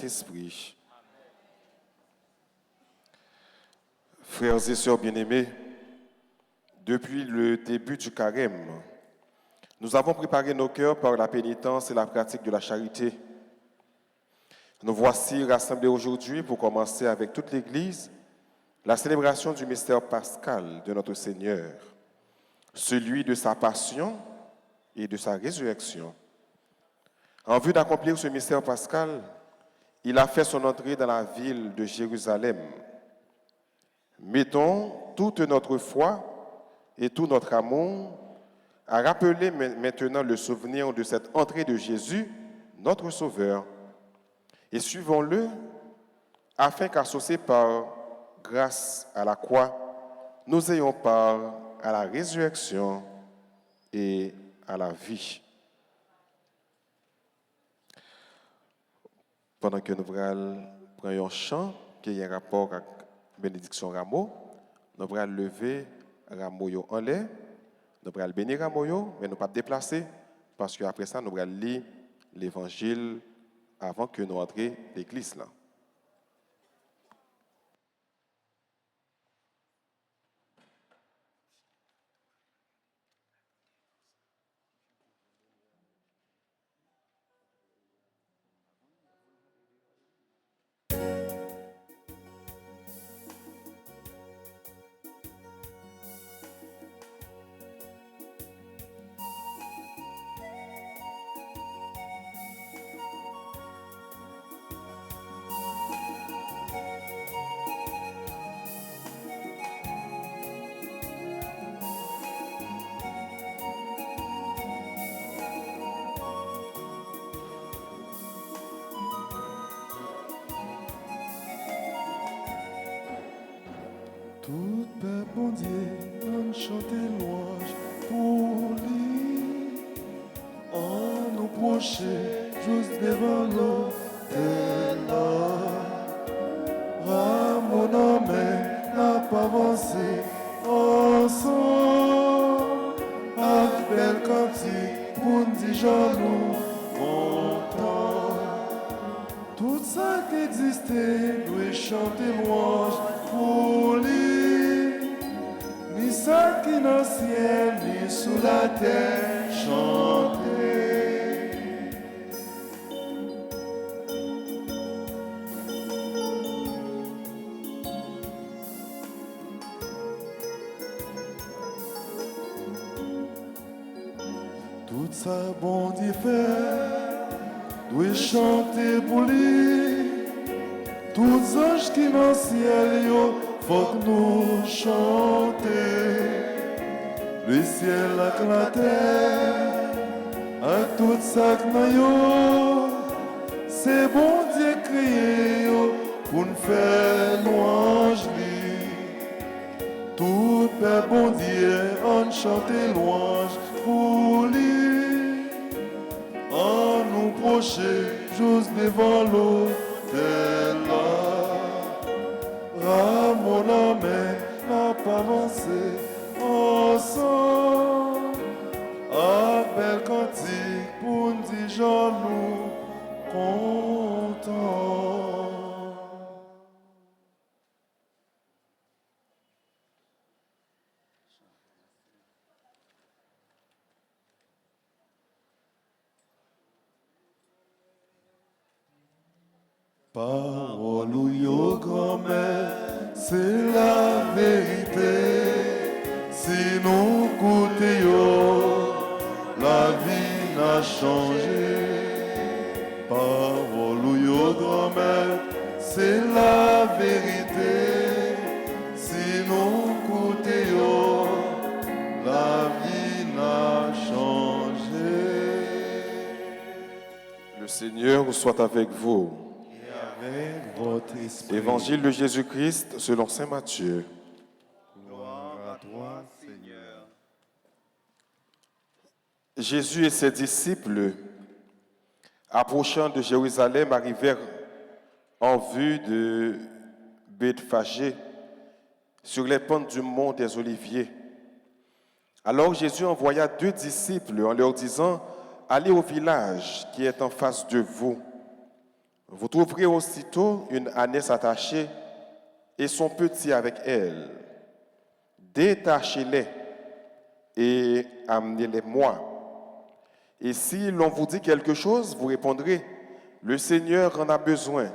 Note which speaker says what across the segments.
Speaker 1: Saint-Esprit. Frères et sœurs bien-aimés, depuis le début du carême, nous avons préparé nos cœurs par la pénitence et la pratique de la charité. Nous voici rassemblés aujourd'hui pour commencer avec toute l'Église la célébration du mystère pascal de notre Seigneur, celui de sa passion et de sa résurrection. En vue d'accomplir ce mystère pascal, il a fait son entrée dans la ville de Jérusalem. Mettons toute notre foi et tout notre amour à rappeler maintenant le souvenir de cette entrée de Jésus, notre Sauveur, et suivons-le afin qu'associés par grâce à la croix, nous ayons part à la résurrection et à la vie. Pendant que nous prenons un chant qui a un rapport avec bénédiction Rameau, nous allons lever Rameau en l'air, nous allons bénir Rameau, mais nous ne pas déplacer, parce qu'après ça, nous allons lire l'évangile avant que nous entrions l'église là.
Speaker 2: Tout peuple bon Dieu, on chante louange pour lui. On nous proche juste devant l'autel là. Ramon en main, n'a pas avancé ensemble. Avec belle cantique, pour nous dire nous content. Tout ça qui existait, doit chanter louange pour lui. Ni ça qui dans le ciel, ni sous la terre, chanter. Tout ça, bon Dieu fait, doit chanter pour lui. Tous les anges qui dans le ciel, yo, faut que nous chanter. Le ciel avec la terre, avec tout ça que nous yo, c'est bon Dieu crié yo, pour nous faire louange lui. Tout peuple bon Dieu, on chante louange pour lui. On nous proche juste devant l'autel là. Ramon en main, n'a pas avancé ensemble. Appel cantique pour nous dire nous contents. Parole ou yo grand-mère, c'est la vérité. Si nous goûtons, la vie n'a changé. Parole ou yo grand-mère, c'est la vérité. Si nous goûtons, la vie n'a changé.
Speaker 1: Le Seigneur soit avec vous.
Speaker 2: Avec votre esprit.
Speaker 1: Évangile de Jésus-Christ selon saint Matthieu.
Speaker 2: Gloire à toi, Seigneur.
Speaker 1: Jésus et ses disciples, approchant de Jérusalem, arrivèrent en vue de Bethphagée, sur les pentes du mont des Oliviers. Alors Jésus envoya 2 disciples en leur disant « Allez au village qui est en face de vous. Vous trouverez aussitôt une ânesse attachée et son petit avec elle. Détachez-les et amenez-les-moi. Et si l'on vous dit quelque chose, vous répondrez, le Seigneur en a besoin.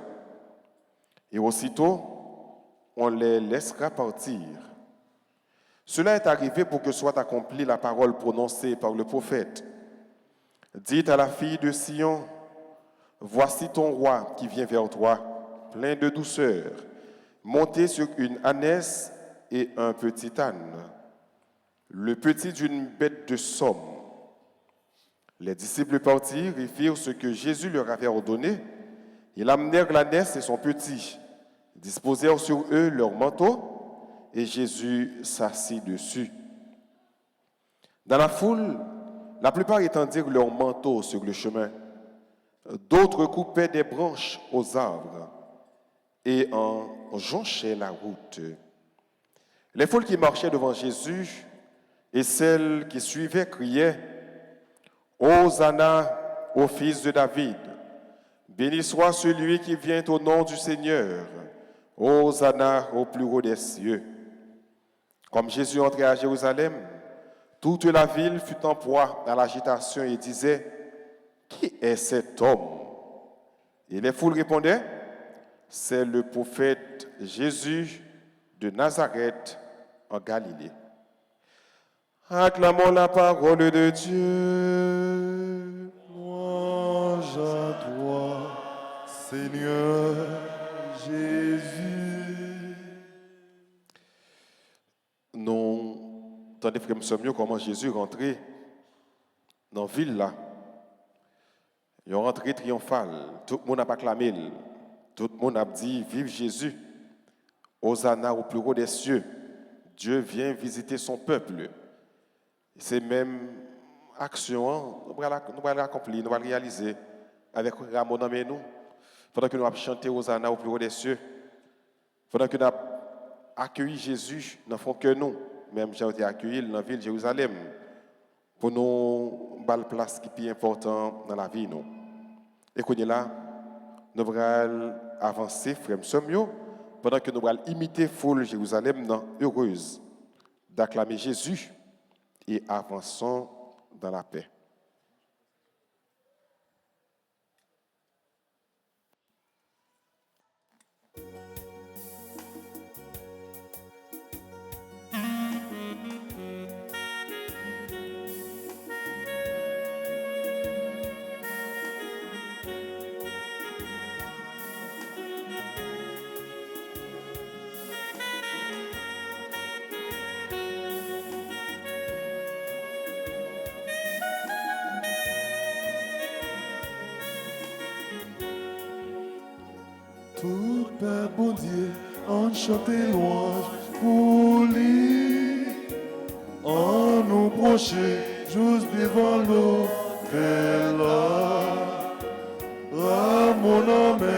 Speaker 1: Et aussitôt, on les laissera partir. Cela est arrivé pour que soit accomplie la parole prononcée par le prophète. Dites à la fille de Sion, voici ton roi qui vient vers toi, plein de douceur, monté sur une ânesse et un petit âne, le petit d'une bête de somme. Les disciples partirent et firent ce que Jésus leur avait ordonné. Ils amenèrent l'ânesse et son petit, disposèrent sur eux leurs manteaux, et Jésus s'assit dessus. Dans la foule, la plupart étendirent leurs manteaux sur le chemin. D'autres coupaient des branches aux arbres et en jonchaient la route. Les foules qui marchaient devant Jésus et celles qui suivaient criaient « Hosanna au fils de David, béni soit celui qui vient au nom du Seigneur, Hosanna au plus haut des cieux. » Comme Jésus entrait à Jérusalem, toute la ville fut en proie à l'agitation et disait « Qui est cet homme ?» Et les foules répondaient « C'est le prophète Jésus de Nazareth en Galilée. » Acclamons la parole de Dieu.
Speaker 2: Louange à toi, Seigneur Jésus.
Speaker 1: Nous entendons, frère Samuel, comment Jésus rentrait dans la ville là. Il est rentré triomphal. Tout le monde a acclamé. Tout le monde a dit vive Jésus. Hosanna au plus haut des cieux. Dieu vient visiter son peuple. C'est même action, nous allons l'accomplir, nous allons réaliser avec Ramon dans nous. Pendant que nous allons chanter Hosanna au plus haut des cieux. Pendant que nous allons accueillir Jésus dans fond que nous, même j'ai été accueilli dans la ville de Jérusalem, pour nous avoir la place qui est plus importante dans la vie. Nous. Et qu'on est là, nous allons avancer, frère Somio, pendant que nous allons imiter foule Jérusalem, heureuse d'acclamer Jésus et avançons dans la paix.
Speaker 2: Tout Père bon Dieu, on chante louange pour lui. On nous procher juste devant l'eau, mon âme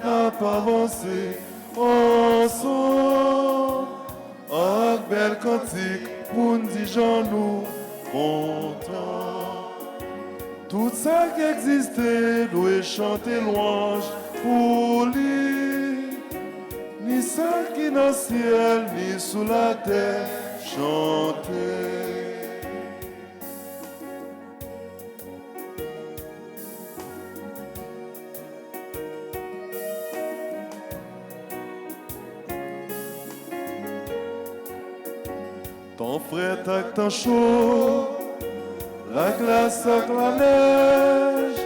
Speaker 2: n'a pas avancé ensemble. Avec belle cantique, pour nous dire nous contents. Tout ça qui existait doit chanter louange pour lui. Ni ça qui dans le ciel, ni sous la terre, chanter. Ton frère t'a tant chaud, la glace avec la neige,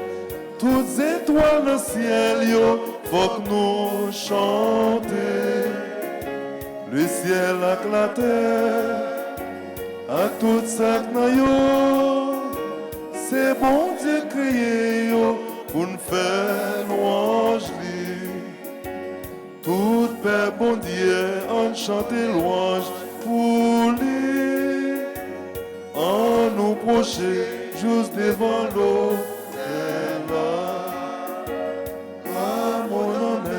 Speaker 2: toutes étoiles dans le ciel, yo, faut que nous chanter. Le ciel avec la terre, avec tout ça dans yo, c'est bon Dieu crié yo, pour nous faire louange lui. Tout Père bon Dieu, on chante louange pour lui. On nous procher juste devant l'eau. Mon âme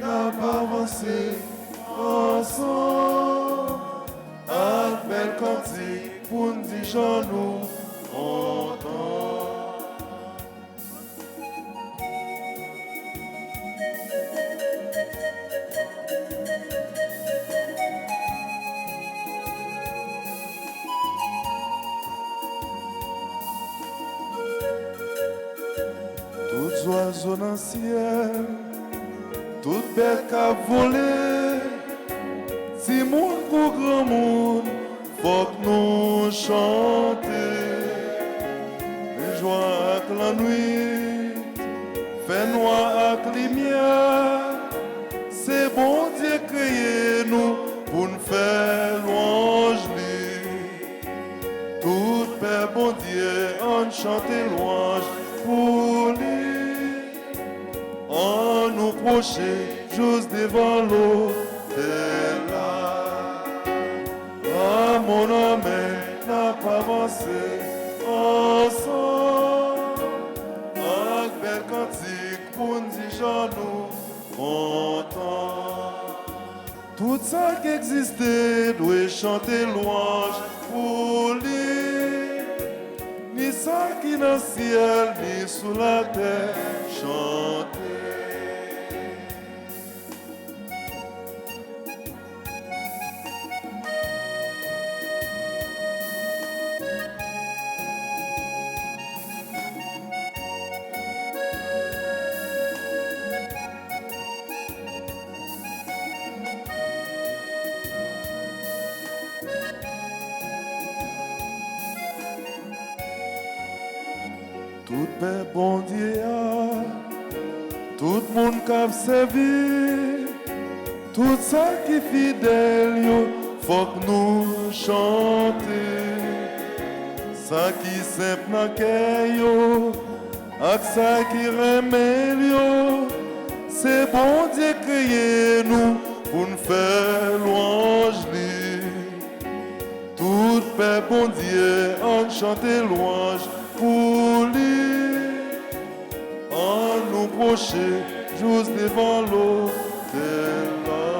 Speaker 2: n'a pas avancé ensemble. Avec belle cantique pour nous dire nous contents. oiseaux dans le ciel, toute bête qu'a volé, si monde pour grand monde, faut que nous chanter. Les joies avec la nuit, fait noir avec lumière, c'est bon Dieu créé nous pour nous faire louange. Tout Père bon Dieu, on chante louange pour lui. On nous procher juste devant l'eau de là. Ah mon amen n'a pas avancé ensemble. Un bel cantique pour nous dire nous contents. Tout ça qui existait doit chanter louange pour lui. Ni ça qui dans le ciel, ni sous la terre, chanter. Tout Père bon Dieu, tout le monde qui a servi, tout ça qui est fidèle, yo, faut que nous chanter. Ça qui est simple dans le cœur, yo, avec ça qui remet, yo, c'est bon Dieu créé nous pour nous faire louange. Tout Père bon Dieu, on chante louange pour lui. On nous procher juste devant l'eau de là.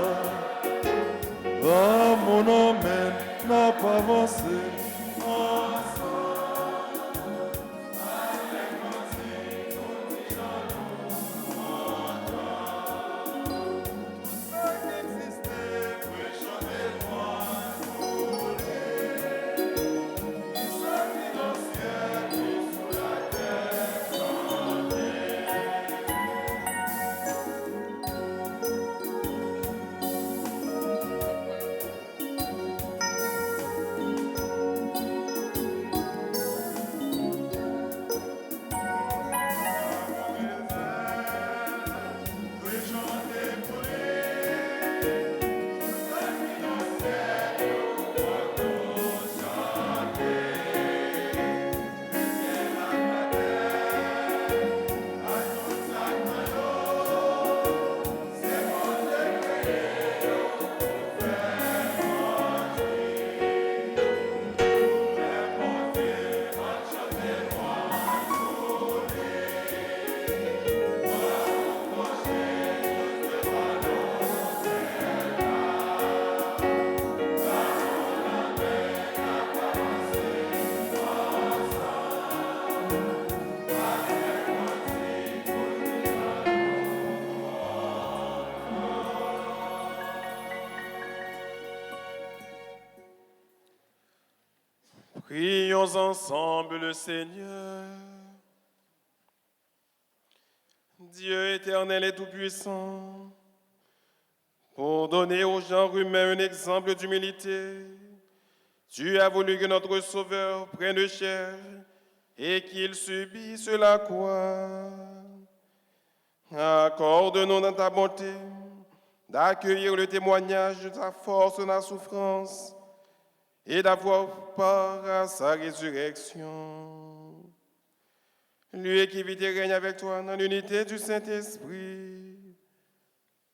Speaker 2: Ah mon amen n'a pas avancé.
Speaker 1: Prions ensemble le Seigneur. Dieu éternel et tout-puissant, pour donner au genre humain un exemple d'humilité, tu as voulu que notre Sauveur prenne chair et qu'il subisse la croix. Accorde-nous dans ta bonté d'accueillir le témoignage de ta force dans la souffrance et d'avoir part à sa résurrection. Lui qui vit et règne avec toi dans l'unité du Saint-Esprit,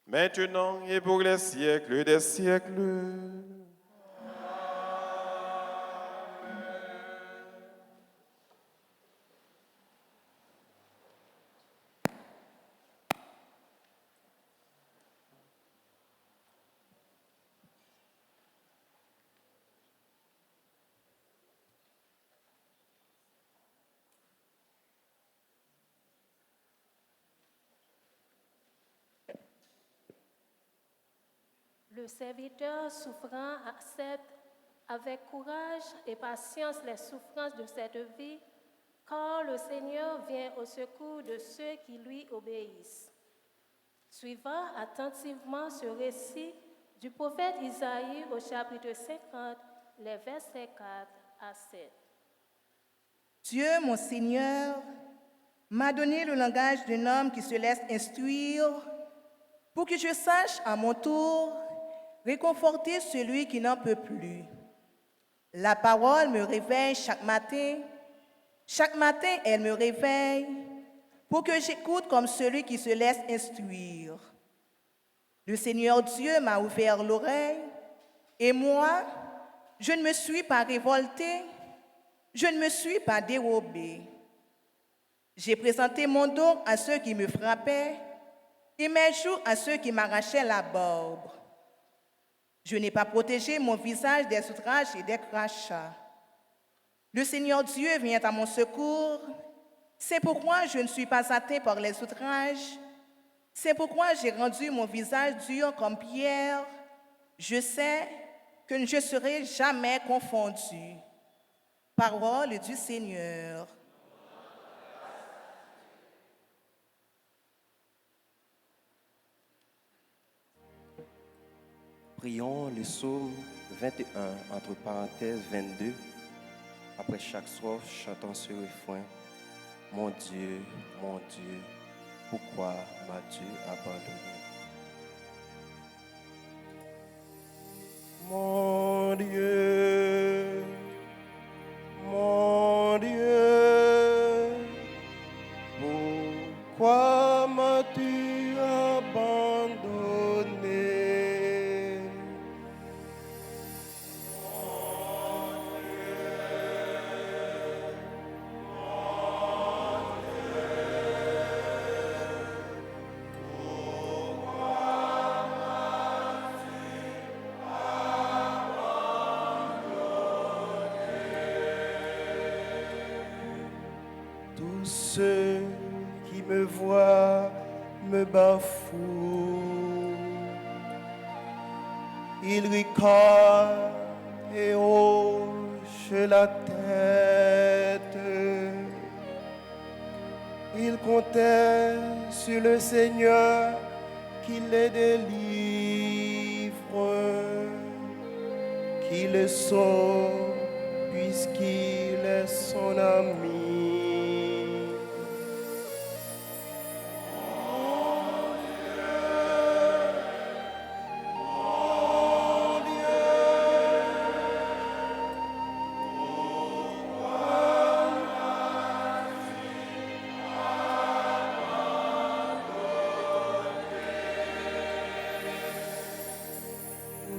Speaker 1: maintenant et pour les siècles des siècles.
Speaker 3: Le serviteur souffrant accepte avec courage et patience les souffrances de cette vie car le Seigneur vient au secours de ceux qui lui obéissent. Suivant attentivement ce récit du prophète Isaïe au chapitre 50, les versets 4 à 7.
Speaker 4: Dieu, mon Seigneur, m'a donné le langage d'un homme qui se laisse instruire pour que je sache à mon tour réconforter celui qui n'en peut plus. La parole me réveille chaque matin. Chaque matin, elle me réveille pour que j'écoute comme celui qui se laisse instruire. Le Seigneur Dieu m'a ouvert l'oreille et moi, je ne me suis pas révoltée, je ne me suis pas dérobée. J'ai présenté mon dos à ceux qui me frappaient et mes joues à ceux qui m'arrachaient la barbe. Je n'ai pas protégé mon visage des outrages et des crachats. Le Seigneur Dieu vient à mon secours. C'est pourquoi je ne suis pas atteint par les outrages. C'est pourquoi j'ai rendu mon visage dur comme pierre. Je sais que je ne serai jamais confondu. Parole du Seigneur.
Speaker 5: Prions le psaume 21, entre parenthèses 22. Après chaque strophe, chantons ce refrain. Mon Dieu, pourquoi m'as-tu abandonné?
Speaker 2: Mon Dieu, pourquoi m'as-tu abandonné? Tous ceux qui me voient me bafouent. Ils ricanent et hochent la tête. Ils comptaient sur le Seigneur qui les délivre, qui le sauve puisqu'il est son ami.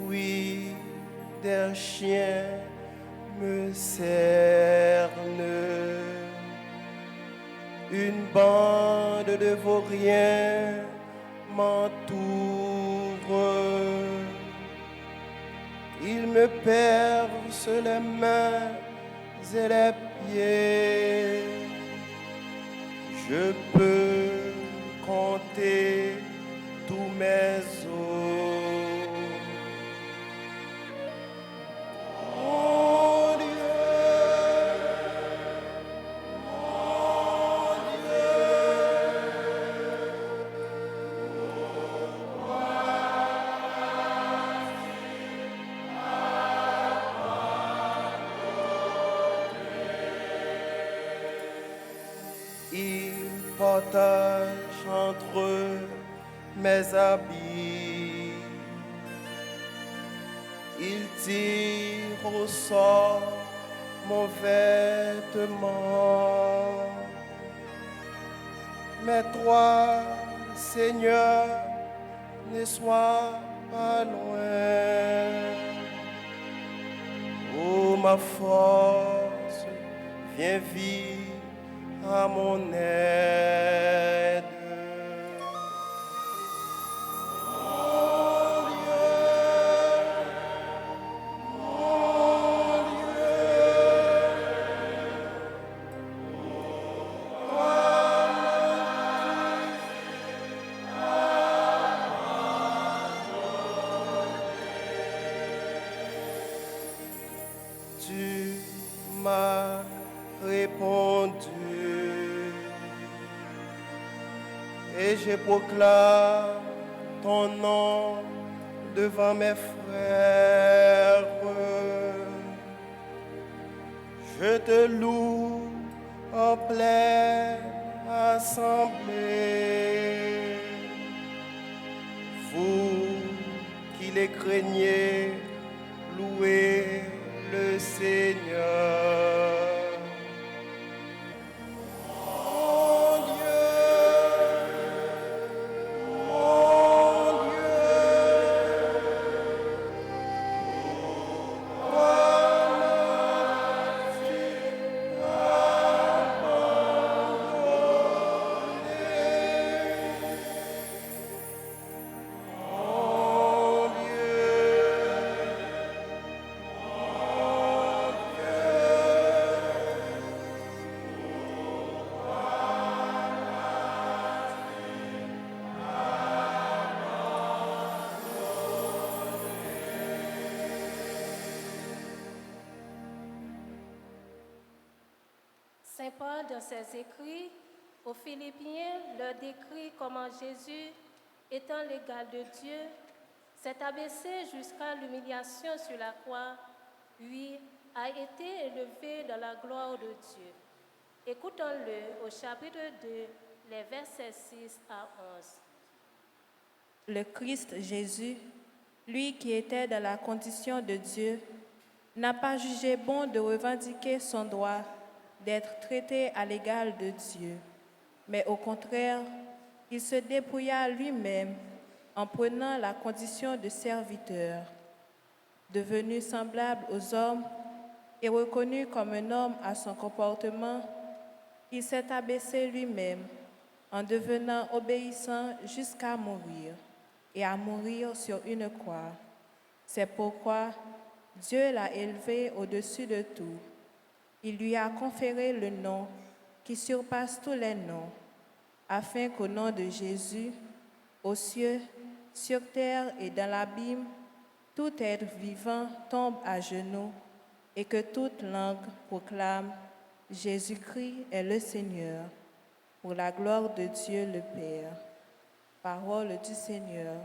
Speaker 2: Oui, des chiens me cernent, une bande de vauriens m'entoure. Ils me percent les mains et les pieds. Je peux compter tous mes os. Mon Dieu, ils partagent entre eux mes habits. Ils tirent au sort mon vêtement. Mais toi, Seigneur, ne sois pas loin. Oh, ma force, viens vite à mon aide. Tu m'as répondu.
Speaker 5: et je proclame ton nom devant mes frères. Je te loue en pleine assemblée. Vous qui les craignez, louez le Seigneur. Mon Dieu, mon
Speaker 3: Saint Paul, dans ses écrits aux Philippiens, leur décrit comment Jésus, étant l'égal de Dieu, s'est abaissé jusqu'à l'humiliation sur la croix, puis a été élevé dans la gloire de Dieu. Écoutons-le au chapitre 2, les versets 6 à 11.
Speaker 4: Le Christ Jésus, lui qui était dans la condition de Dieu, n'a pas jugé bon de revendiquer son droit d'être traité à l'égal de Dieu, mais au contraire, il se dépouilla lui-même en prenant la condition de serviteur. Devenu semblable aux hommes et reconnu comme un homme à son comportement, il s'est abaissé lui-même en devenant obéissant jusqu'à mourir et à mourir sur une croix. C'est pourquoi Dieu l'a élevé au-dessus de tout. Il lui a conféré le nom qui surpasse tous les noms, afin qu'au nom de Jésus, aux cieux, sur terre et dans l'abîme, tout être vivant tombe à genoux et que toute langue proclame « Jésus-Christ est le Seigneur » pour la gloire de Dieu le Père. Parole du Seigneur.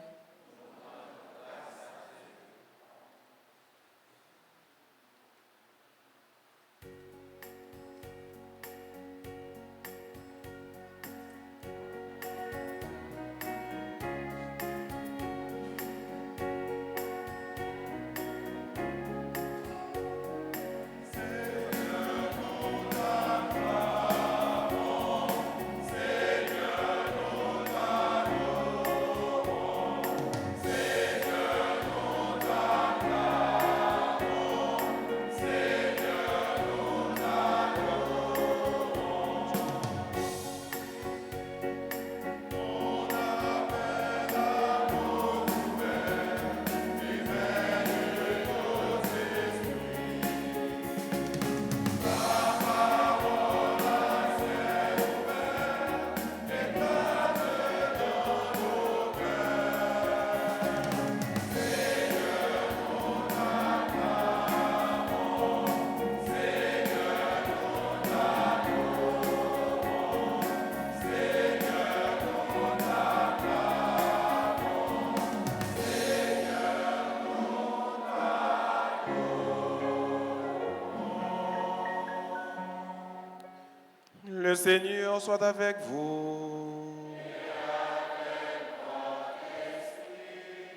Speaker 1: Le Seigneur soit avec vous.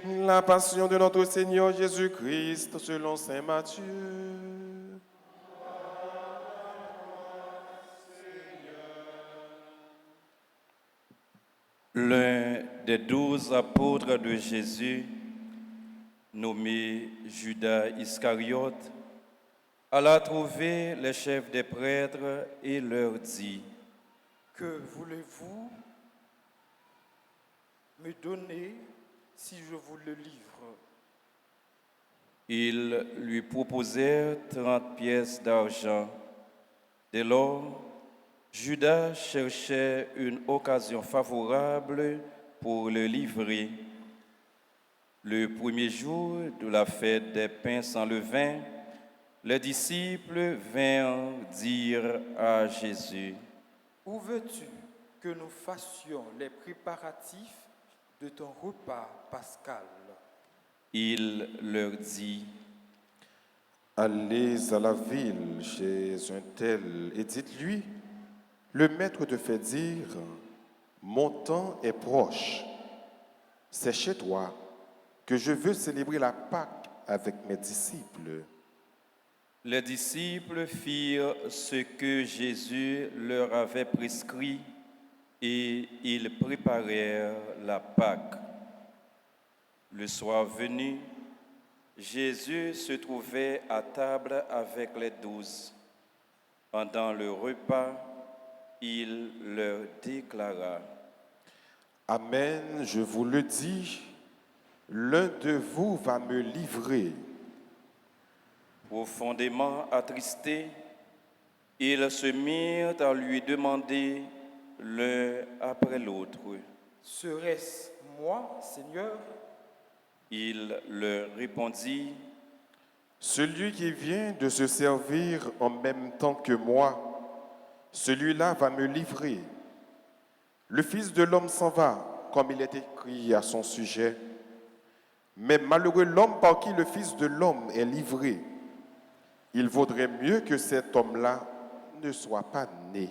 Speaker 1: La passion de notre Seigneur Jésus-Christ selon saint Matthieu.
Speaker 6: L'un des 12 apôtres de Jésus, nommé Judas Iscariote, alla trouver les chefs des prêtres et leur dit:
Speaker 7: Que voulez-vous me donner si je vous le livre?
Speaker 6: Ils lui proposèrent 30 pièces d'argent. Dès lors, Judas cherchait une occasion favorable pour le livrer. Le premier jour de la fête des pains sans levain, les disciples vinrent dire à Jésus:
Speaker 7: Où veux-tu que nous fassions les préparatifs de ton repas pascal.
Speaker 6: Il leur dit,
Speaker 1: allez à la ville chez un tel et dites-lui, le maître te fait dire, mon temps est proche. C'est chez toi que je veux célébrer la Pâque avec mes disciples.
Speaker 6: les disciples firent ce que Jésus leur avait prescrit et ils préparèrent la Pâque. Le soir venu, Jésus se trouvait à table avec les 12. Pendant le repas, il leur déclara,
Speaker 1: Amen, je vous le dis, l'un de vous va me livrer.
Speaker 6: profondément attristés, ils se mirent à lui demander l'un après l'autre.
Speaker 7: Serait-ce moi, Seigneur?
Speaker 6: Il leur répondit,
Speaker 1: Celui qui vient de se servir en même temps que moi, celui-là va me livrer. Le Fils de l'homme s'en va, comme il est écrit à son sujet. Mais malheureux l'homme par qui le Fils de l'homme est livré. Il vaudrait mieux que cet homme-là ne soit pas né.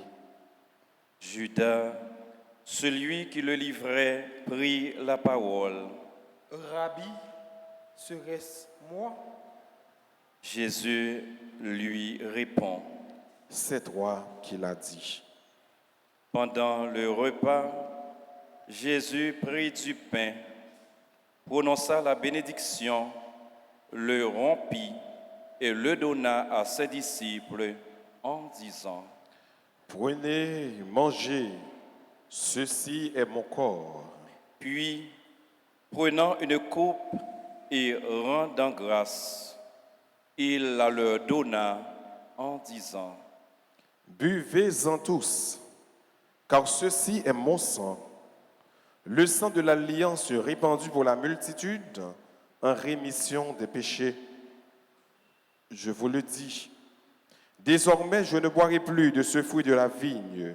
Speaker 6: Judas, celui qui le livrait, prit la parole.
Speaker 7: Rabbi, serait-ce moi?
Speaker 6: Jésus lui répond.
Speaker 1: C'est toi qui l'as dit.
Speaker 6: Pendant le repas, Jésus prit du pain, prononça la bénédiction, le rompit et le donna à ses disciples en disant,
Speaker 1: Prenez, mangez, ceci est mon corps.
Speaker 6: puis, prenant une coupe et rendant grâce, il la leur donna en disant,
Speaker 1: Buvez-en tous, car ceci est mon sang, le sang de l'alliance répandu pour la multitude en rémission des péchés. Je vous le dis, désormais je ne boirai plus de ce fruit de la vigne,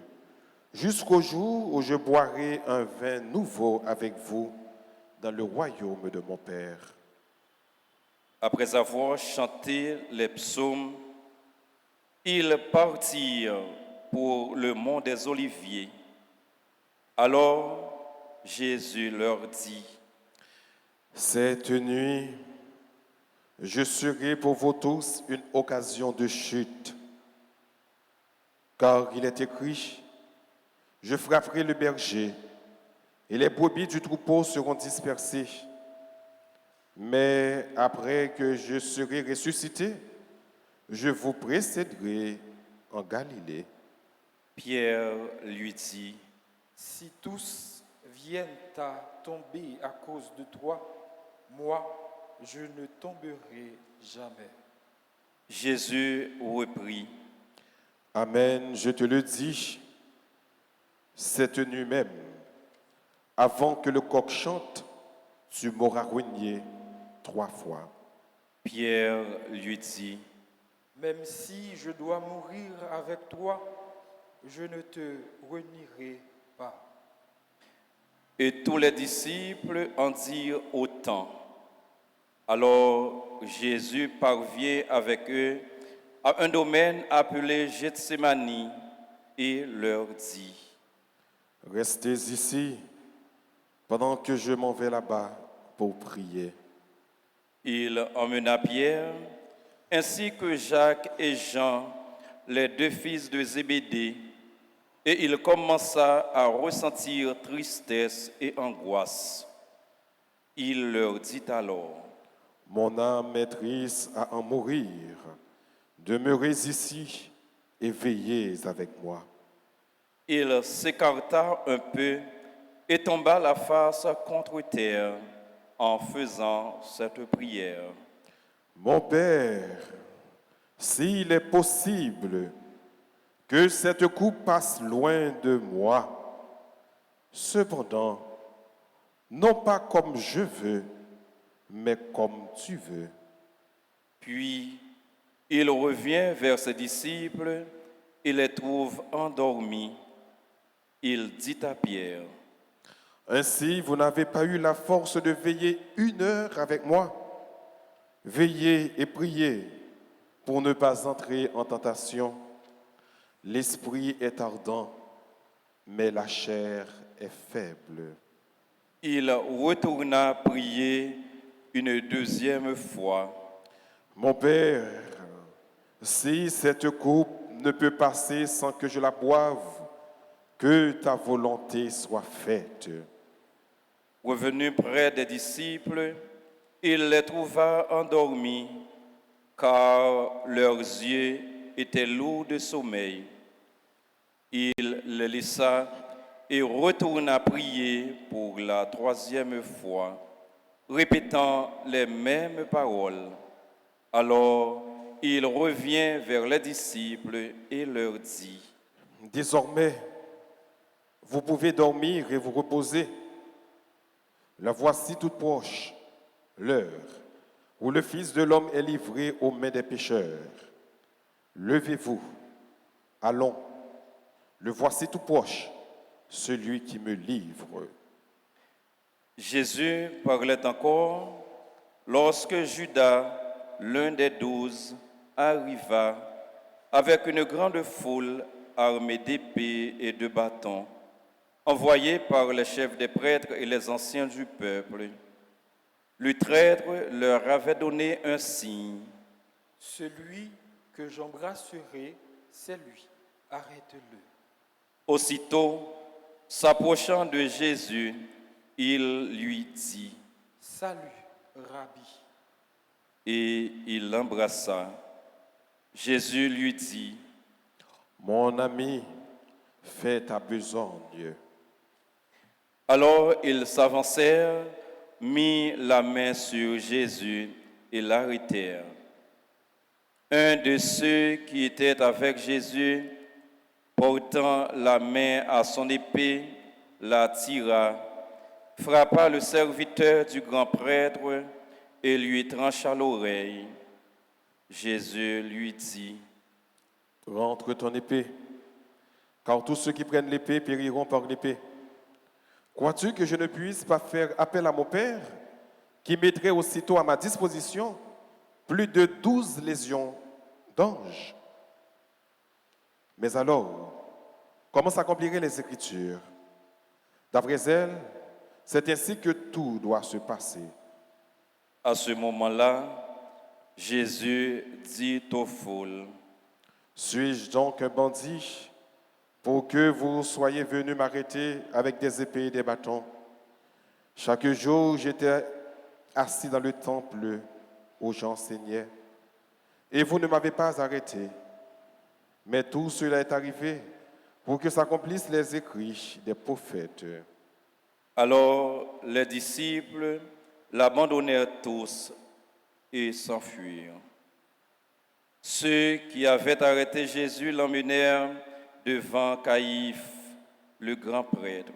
Speaker 1: jusqu'au jour où je boirai un vin nouveau avec vous dans le royaume de mon Père.
Speaker 6: Après avoir chanté les psaumes, ils partirent pour le mont des Oliviers. Alors Jésus leur dit,
Speaker 1: Cette nuit, je serai pour vous tous une occasion de chute, car il est écrit, je frapperai le berger, et les brebis du troupeau seront dispersées. Mais après que je serai ressuscité, je vous précéderai en Galilée.
Speaker 6: Pierre lui dit,
Speaker 7: Si tous viennent à tomber à cause de toi, moi, je ne tomberai jamais.
Speaker 6: Jésus reprit,
Speaker 1: Amen, je te le dis, cette nuit même, avant que le coq chante, tu m'auras renié 3 fois.
Speaker 6: Pierre lui dit,
Speaker 7: Même si je dois mourir avec toi, je ne te renierai pas.
Speaker 6: et tous les disciples en dirent autant. Alors Jésus parvient avec eux à un domaine appelé Gethsémani et leur dit,
Speaker 1: Restez ici pendant que je m'en vais là-bas pour prier.
Speaker 6: il emmena Pierre, ainsi que Jacques et Jean, les 2 fils de Zébédée, et il commença à ressentir tristesse et angoisse. Il leur dit alors,
Speaker 1: Mon âme est triste à en mourir. Demeurez ici et veillez avec moi.
Speaker 6: il s'écarta un peu et tomba la face contre terre en faisant cette prière.
Speaker 1: Mon Père, s'il est possible que cette coupe passe loin de moi, cependant, non pas comme je veux, mais comme tu veux.
Speaker 6: Puis il revient vers ses disciples et les trouve endormis. Il dit à Pierre,
Speaker 1: Ainsi, vous n'avez pas eu la force de veiller 1 heure avec moi. Veillez et priez pour ne pas entrer en tentation. L'esprit est ardent, mais la chair est faible.
Speaker 6: il retourna prier une deuxième fois.
Speaker 1: Mon Père, si cette coupe ne peut passer sans que je la boive, que ta volonté soit faite.
Speaker 6: Revenu près des disciples, il les trouva endormis, car leurs yeux étaient lourds de sommeil. Il les laissa et retourna prier pour la 3e fois, répétant les mêmes paroles. Alors il revient vers les disciples et leur dit,
Speaker 1: Désormais, vous pouvez dormir et vous reposer. La voici toute proche, l'heure où le Fils de l'homme est livré aux mains des pécheurs. Levez-vous, allons, le voici tout proche, celui qui me livre.
Speaker 6: Jésus parlait encore lorsque Judas, l'un des 12, arriva avec une grande foule armée d'épées et de bâtons, envoyée par les chefs des prêtres et les anciens du peuple. Le traître leur avait donné un signe.
Speaker 7: Celui que j'embrasserai, c'est lui. Arrête-le.
Speaker 6: Aussitôt, s'approchant de Jésus, il lui dit,
Speaker 7: Salut, Rabbi.
Speaker 6: et il l'embrassa. Jésus lui dit,
Speaker 1: Mon ami, fais ta besogne.
Speaker 6: alors ils s'avancèrent, mit la main sur Jésus et l'arrêtèrent. Un de ceux qui étaient avec Jésus, portant la main à son épée, la tira, frappa le serviteur du grand prêtre et lui trancha l'oreille. Jésus lui dit,
Speaker 1: Rentre ton épée, car tous ceux qui prennent l'épée périront par l'épée. Crois-tu que je ne puisse pas faire appel à mon Père, qui mettrait aussitôt à ma disposition plus de 12 légions d'anges? Mais alors, comment s'accompliraient les Écritures? D'après elles, c'est ainsi que tout doit se passer.
Speaker 6: À ce moment-là, Jésus dit aux foules,
Speaker 1: Suis-je donc un bandit pour que vous soyez venus m'arrêter avec des épées et des bâtons? Chaque jour, j'étais assis dans le temple où j'enseignais, et vous ne m'avez pas arrêté. Mais tout cela est arrivé pour que s'accomplissent les écrits des prophètes.
Speaker 6: Alors les disciples l'abandonnèrent tous et s'enfuirent. Ceux qui avaient arrêté Jésus l'emmenèrent devant Caïphe, le grand prêtre,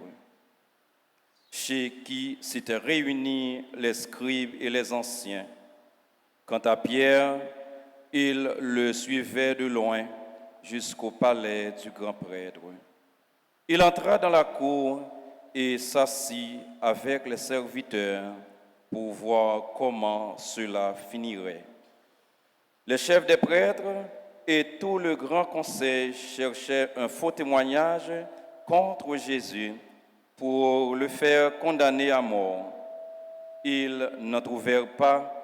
Speaker 6: chez qui s'étaient réunis les scribes et les anciens. Quant à Pierre, il le suivait de loin jusqu'au palais du grand prêtre. Il entra dans la cour et s'assit avec les serviteurs pour voir comment cela finirait. Les chefs des prêtres et tout le grand conseil cherchaient un faux témoignage contre Jésus pour le faire condamner à mort. Ils n'en trouvèrent pas.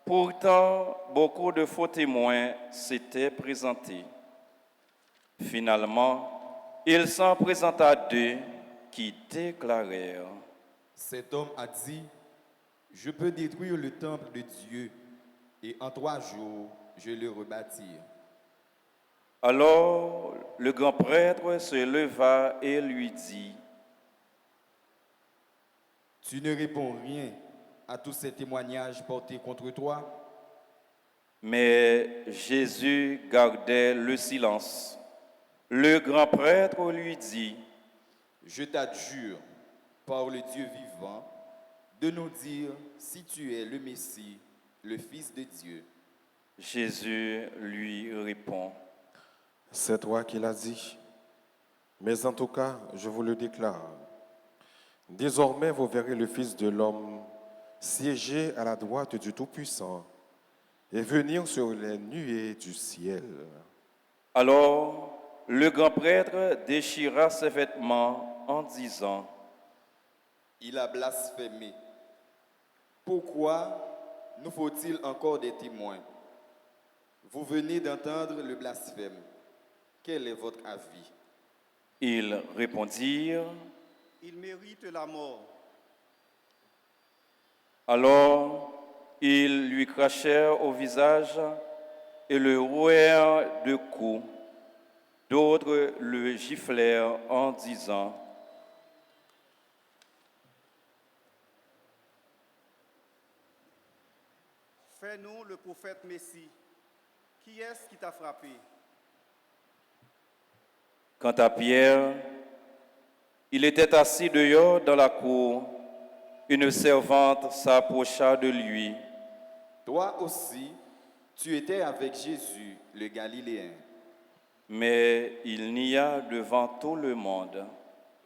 Speaker 6: Pourtant, beaucoup de faux témoins s'étaient présentés. Finalement, il s'en présenta 2 qui déclarèrent,
Speaker 8: Cet homme a dit, je peux détruire le temple de Dieu et en 3 jours, je le rebâtir.
Speaker 6: Alors le grand prêtre se leva et lui dit,
Speaker 8: Tu ne réponds rien à tous ces témoignages portés contre toi?
Speaker 6: mais Jésus gardait le silence. Le grand prêtre lui dit,
Speaker 8: Je t'adjure, par le Dieu vivant, de nous dire si tu es le Messie, le Fils de Dieu.
Speaker 6: Jésus lui répond,
Speaker 1: C'est toi qui l'as dit. Mais en tout cas, je vous le déclare, désormais vous verrez le Fils de l'homme siéger à la droite du Tout-Puissant et venir sur les nuées du ciel.
Speaker 6: Alors le grand prêtre déchira ses vêtements en disant,
Speaker 8: Il a blasphémé. Pourquoi nous faut-il encore des témoins? Vous venez d'entendre le blasphème. Quel est votre avis?
Speaker 6: Ils répondirent,
Speaker 9: Il mérite la mort.
Speaker 6: alors ils lui crachèrent au visage et le rouèrent de coups. D'autres le giflèrent en disant,
Speaker 9: Fais-nous le prophète Messie. Qui est-ce qui t'a frappé?
Speaker 6: quant à Pierre, il était assis dehors dans la cour. Une servante s'approcha de lui.
Speaker 8: Toi aussi, tu étais avec Jésus, le Galiléen.
Speaker 6: Mais il nia devant tout le monde.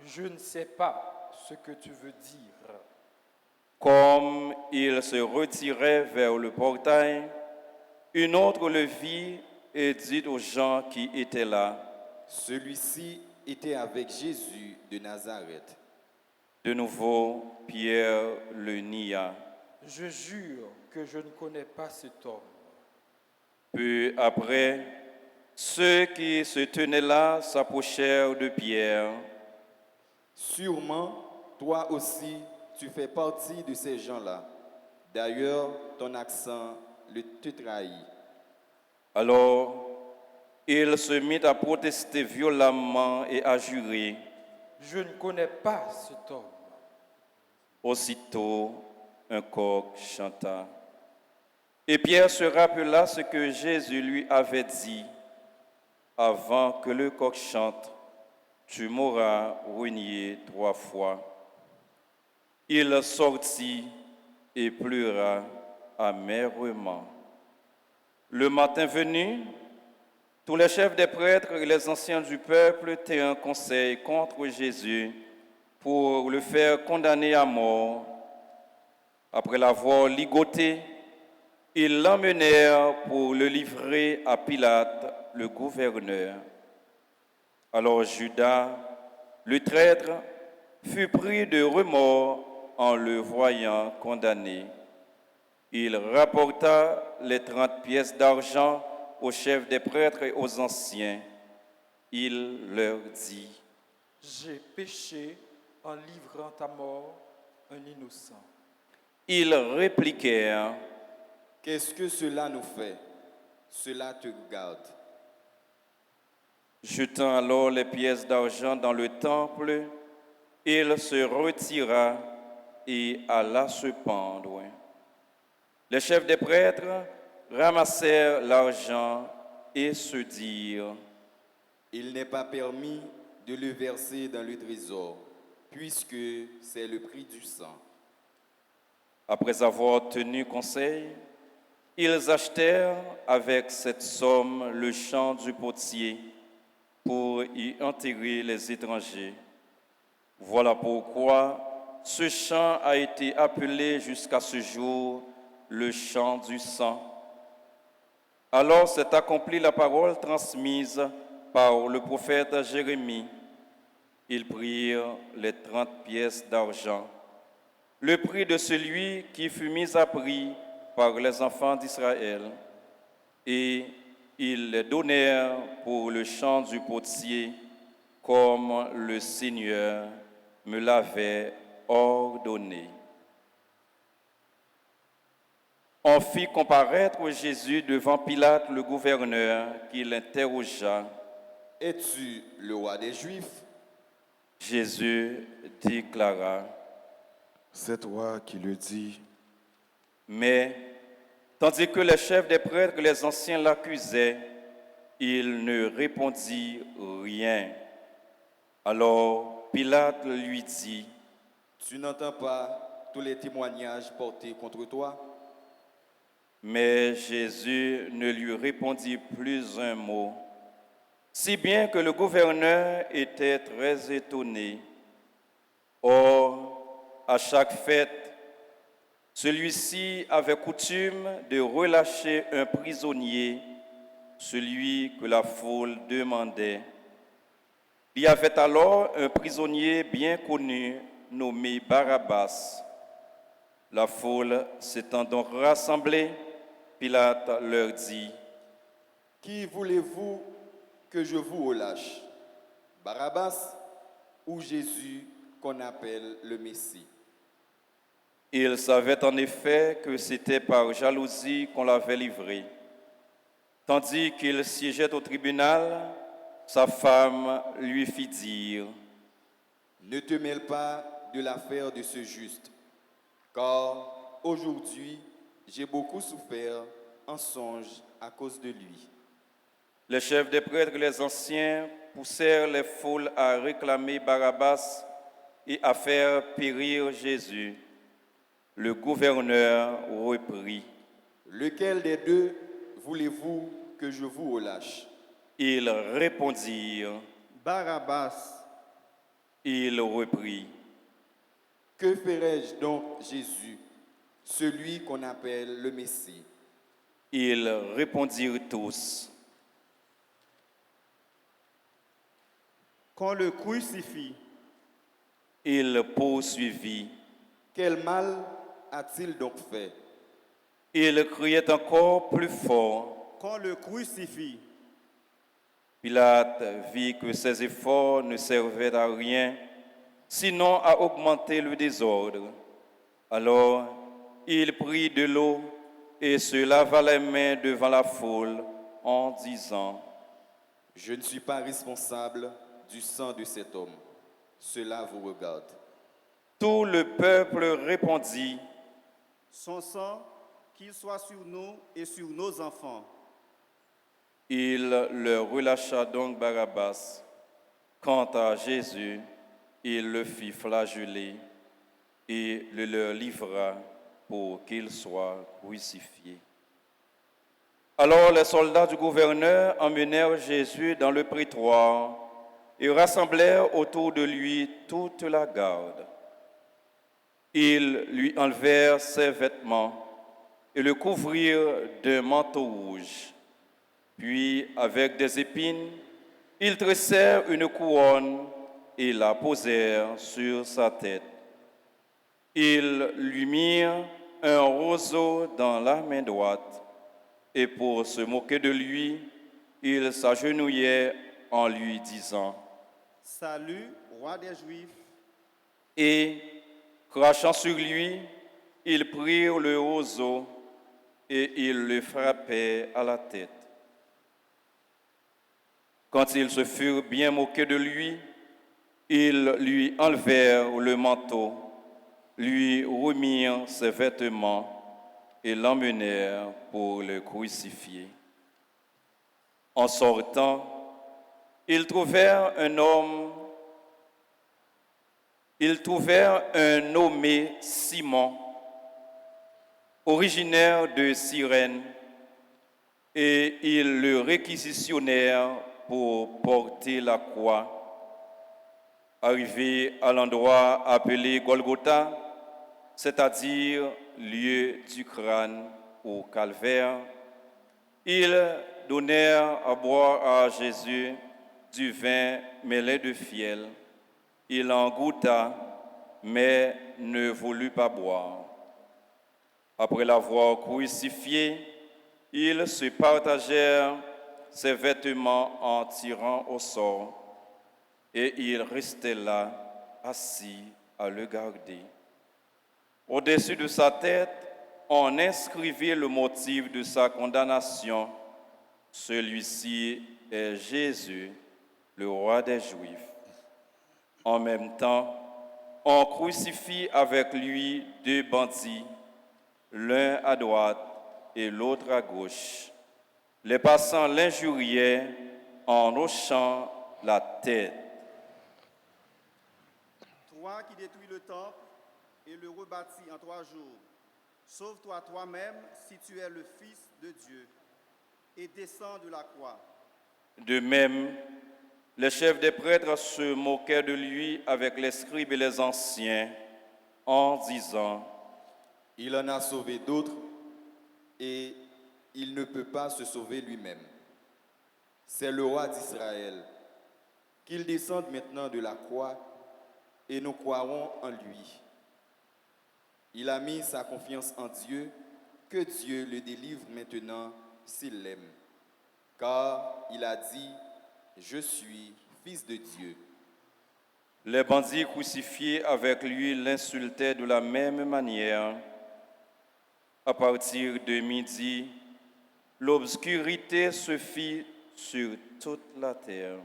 Speaker 7: Je ne sais pas ce que tu veux dire.
Speaker 6: Comme il se retirait vers le portail, une autre le vit et dit aux gens qui étaient là,
Speaker 8: Celui-ci était avec Jésus de Nazareth.
Speaker 6: de nouveau, Pierre le nia.
Speaker 7: Je jure que je ne connais pas cet homme.
Speaker 6: Peu après, ceux qui se tenaient là s'approchèrent de Pierre.
Speaker 8: Sûrement, toi aussi, tu fais partie de ces gens-là. D'ailleurs, ton accent te trahit.
Speaker 6: Alors, il se mit à protester violemment et à jurer.
Speaker 7: Je ne connais pas cet homme.
Speaker 6: Aussitôt, un coq chanta. Et Pierre se rappela ce que Jésus lui avait dit. Avant que le coq chante, tu m'auras renié 3 fois. Il sortit et pleura amèrement. Le matin venu, tous les chefs des prêtres et les anciens du peuple tinrent un conseil contre Jésus pour le faire condamner à mort. Après l'avoir ligoté, ils l'emmenèrent pour le livrer à Pilate, le gouverneur. Alors Judas, le traître, fut pris de remords en le voyant condamné. Il rapporta les 30 pièces d'argent aux chefs des prêtres et aux anciens. Il leur dit,
Speaker 7: J'ai péché en livrant à mort un innocent.
Speaker 6: Ils répliquèrent,
Speaker 8: Qu'est-ce que cela nous fait? Cela te regarde.
Speaker 6: jetant alors les pièces d'argent dans le temple, il se retira et alla se pendre. Les chefs des prêtres ramassèrent l'argent et se dirent,
Speaker 8: Il n'est pas permis de le verser dans le trésor, puisque c'est le prix du sang.
Speaker 6: après avoir tenu conseil, ils achetèrent avec cette somme le champ du potier pour y enterrer les étrangers. Voilà pourquoi ce champ a été appelé jusqu'à ce jour le champ du sang. Alors s'est accomplie la parole transmise par le prophète Jérémie. Ils prirent les 30 pièces d'argent, le prix de celui qui fut mis à prix par les enfants d'Israël, et ils les donnèrent pour le champ du potier, comme le Seigneur me l'avait ordonné. On fit comparaître Jésus devant Pilate, le gouverneur, qui l'interrogea.
Speaker 8: Es-tu le roi des Juifs?
Speaker 6: Jésus déclara,
Speaker 1: C'est toi qui le dis.
Speaker 6: mais tandis que les chefs des prêtres et les anciens l'accusaient, il ne répondit rien. Alors Pilate lui dit,
Speaker 8: Tu n'entends pas tous les témoignages portés contre toi?
Speaker 6: mais Jésus ne lui répondit plus un mot. si bien que le gouverneur était très étonné. Or, à chaque fête, celui-ci avait coutume de relâcher un prisonnier, celui que la foule demandait. Il y avait alors un prisonnier bien connu nommé Barabbas. La foule s'étant donc rassemblée, Pilate leur dit:
Speaker 8: Qui voulez-vous que je vous relâche? Barabbas ou Jésus qu'on appelle le Messie?
Speaker 6: Il savait en effet que c'était par jalousie qu'on l'avait livré. Tandis qu'il siégeait au tribunal, sa femme lui fit dire:
Speaker 8: Ne te mêle pas de l'affaire de ce juste, car aujourd'hui j'ai beaucoup souffert en songe à cause de lui.
Speaker 6: Les chefs des prêtres et les anciens poussèrent les foules à réclamer Barabbas et à faire périr Jésus. Le gouverneur reprit:
Speaker 8: Lequel des deux voulez-vous que je vous relâche?
Speaker 6: Ils répondirent.
Speaker 9: Barabbas.
Speaker 6: Il reprit:
Speaker 8: Que ferai-je donc, Jésus, celui qu'on appelle le Messie?
Speaker 6: Ils répondirent tous.
Speaker 9: Qu'on le crucifie.
Speaker 6: Il poursuivit.
Speaker 8: Quel mal a-t-il donc fait?
Speaker 6: Il criait encore plus fort.
Speaker 9: Qu'on le crucifie.
Speaker 6: Pilate vit que ses efforts ne servaient à rien, sinon à augmenter le désordre. Alors, il prit de l'eau et se lava les mains devant la foule en disant:
Speaker 8: Je ne suis pas responsable du sang de cet homme. Cela vous regarde.
Speaker 6: Tout le peuple répondit:
Speaker 9: Son sang, qu'il soit sur nous et sur nos enfants.
Speaker 6: Il leur relâcha donc Barabbas. Quant à Jésus, il le fit flageller et le leur livra pour qu'il soit crucifié. Alors les soldats du gouverneur emmenèrent Jésus dans le prétoire et rassemblèrent autour de lui toute la garde. Ils lui enlevèrent ses vêtements et le couvrirent d'un manteau rouge. Puis, avec des épines, ils tressèrent une couronne et la posèrent sur sa tête. Ils lui mirent un roseau dans la main droite, et pour se moquer de lui, ils s'agenouillaient en lui disant:
Speaker 9: Salut, roi des Juifs.
Speaker 6: Et, crachant sur lui, ils prirent le roseau et ils le frappaient à la tête. Quand ils se furent bien moqués de lui, ils lui enlevèrent le manteau, lui remirent ses vêtements et l'emmenèrent pour le crucifier. En sortant, ils trouvèrent un nommé Simon, originaire de Cyrène, et ils le réquisitionnèrent pour porter la croix. Arrivé à l'endroit appelé Golgotha, c'est-à-dire lieu du crâne au calvaire, ils donnèrent à boire à Jésus du vin mêlé de fiel. Il en goûta, mais ne voulut pas boire. Après l'avoir crucifié, ils se partagèrent ses vêtements en tirant au sort, et il restait là, assis à le garder. Au-dessus de sa tête, on inscrivit le motif de sa condamnation. Celui-ci est Jésus, le roi des Juifs. En même temps, on crucifie avec lui deux bandits, l'un à droite et l'autre à gauche. Les passants l'injuriaient en hochant la tête.
Speaker 9: Toi qui détruis le temple et le rebâtis en 3 jours, sauve-toi toi-même si tu es le Fils de Dieu, et descends de la croix.
Speaker 6: De même, les chefs des prêtres se moquaient de lui avec les scribes et les anciens en disant:
Speaker 8: Il en a sauvé d'autres et il ne peut pas se sauver lui-même. C'est le roi d'Israël. Qu'il descende maintenant de la croix et nous croirons en lui. Il a mis sa confiance en Dieu, que Dieu le délivre maintenant s'il l'aime. Car il a dit: Je suis fils de Dieu.
Speaker 6: Les bandits crucifiés avec lui l'insultaient de la même manière. À partir de midi, l'obscurité se fit sur toute la terre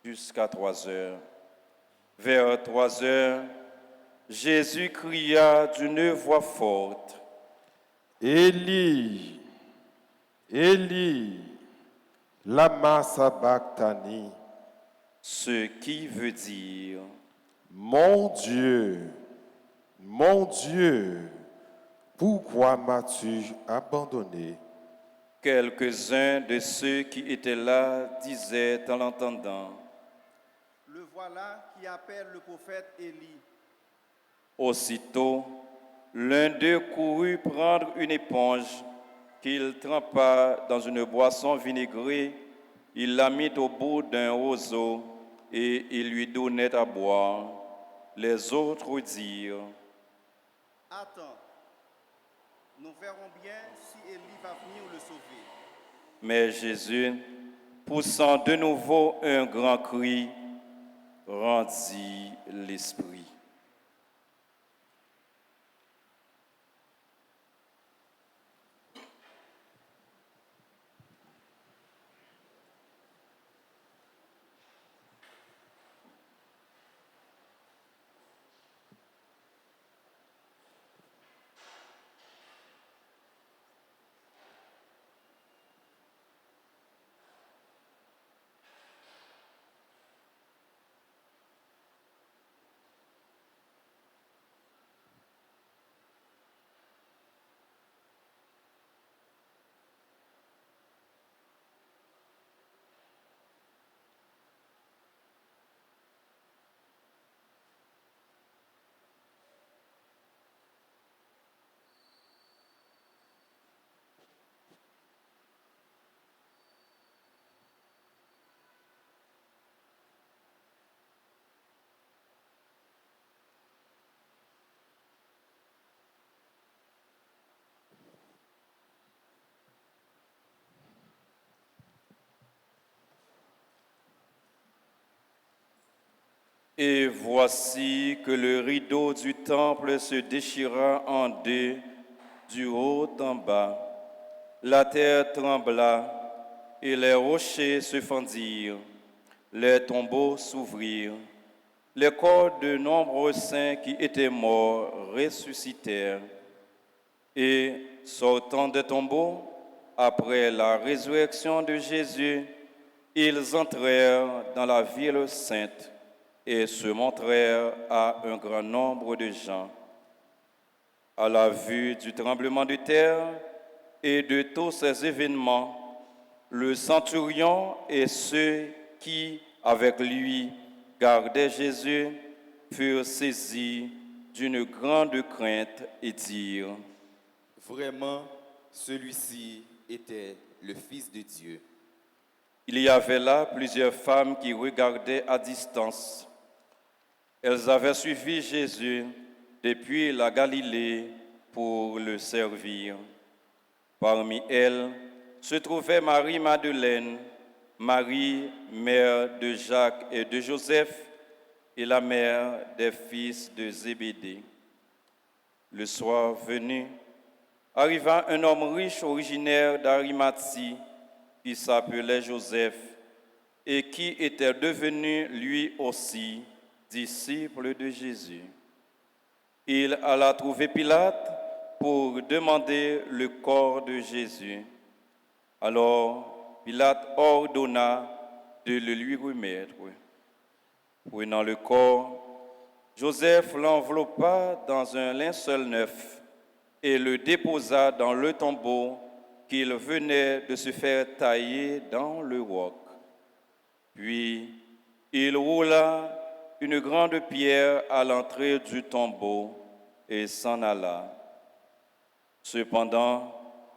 Speaker 6: jusqu'à 3 heures. Vers 3 heures, Jésus cria d'une voix forte:
Speaker 1: Élie, Élie, lama sabachthani.
Speaker 6: Ce qui veut dire:
Speaker 1: Mon Dieu, pourquoi m'as-tu abandonné?
Speaker 6: Quelques-uns de ceux qui étaient là disaient en l'entendant:
Speaker 9: Le voilà qui appelle le prophète Élie.
Speaker 6: Aussitôt, l'un d'eux courut prendre une éponge qu'il trempa dans une boisson vinaigrée, il la mit au bout d'un roseau et il lui donnait à boire. Les autres dirent:
Speaker 9: Attends, nous verrons bien si Élie va venir le sauver.
Speaker 6: Mais Jésus, poussant de nouveau un grand cri, rendit l'esprit. Et voici que le rideau du temple se déchira en deux, du haut en bas. La terre trembla et les rochers se fendirent. Les tombeaux s'ouvrirent. Les corps de nombreux saints qui étaient morts ressuscitèrent. Et sortant des tombeaux, après la résurrection de Jésus, ils entrèrent dans la ville sainte et se montrèrent à un grand nombre de gens. À la vue du tremblement de terre et de tous ces événements, le centurion et ceux qui, avec lui, gardaient Jésus, furent saisis d'une grande crainte et dirent:
Speaker 8: Vraiment, celui-ci était le Fils de Dieu.
Speaker 6: Il y avait là plusieurs femmes qui regardaient à distance. Elles avaient suivi Jésus depuis la Galilée pour le servir. Parmi elles se trouvait Marie-Madeleine, Marie, mère de Jacques et de Joseph, et la mère des fils de Zébédée. Le soir venu, arriva un homme riche originaire d'Arimathie qui s'appelait Joseph et qui était devenu lui aussi disciple de Jésus. Il alla trouver Pilate pour demander le corps de Jésus. Alors Pilate ordonna de le lui remettre. Prenant le corps, Joseph l'enveloppa dans un linceul neuf et le déposa dans le tombeau qu'il venait de se faire tailler dans le roc. Puis il roula une grande pierre à l'entrée du tombeau et s'en alla. Cependant,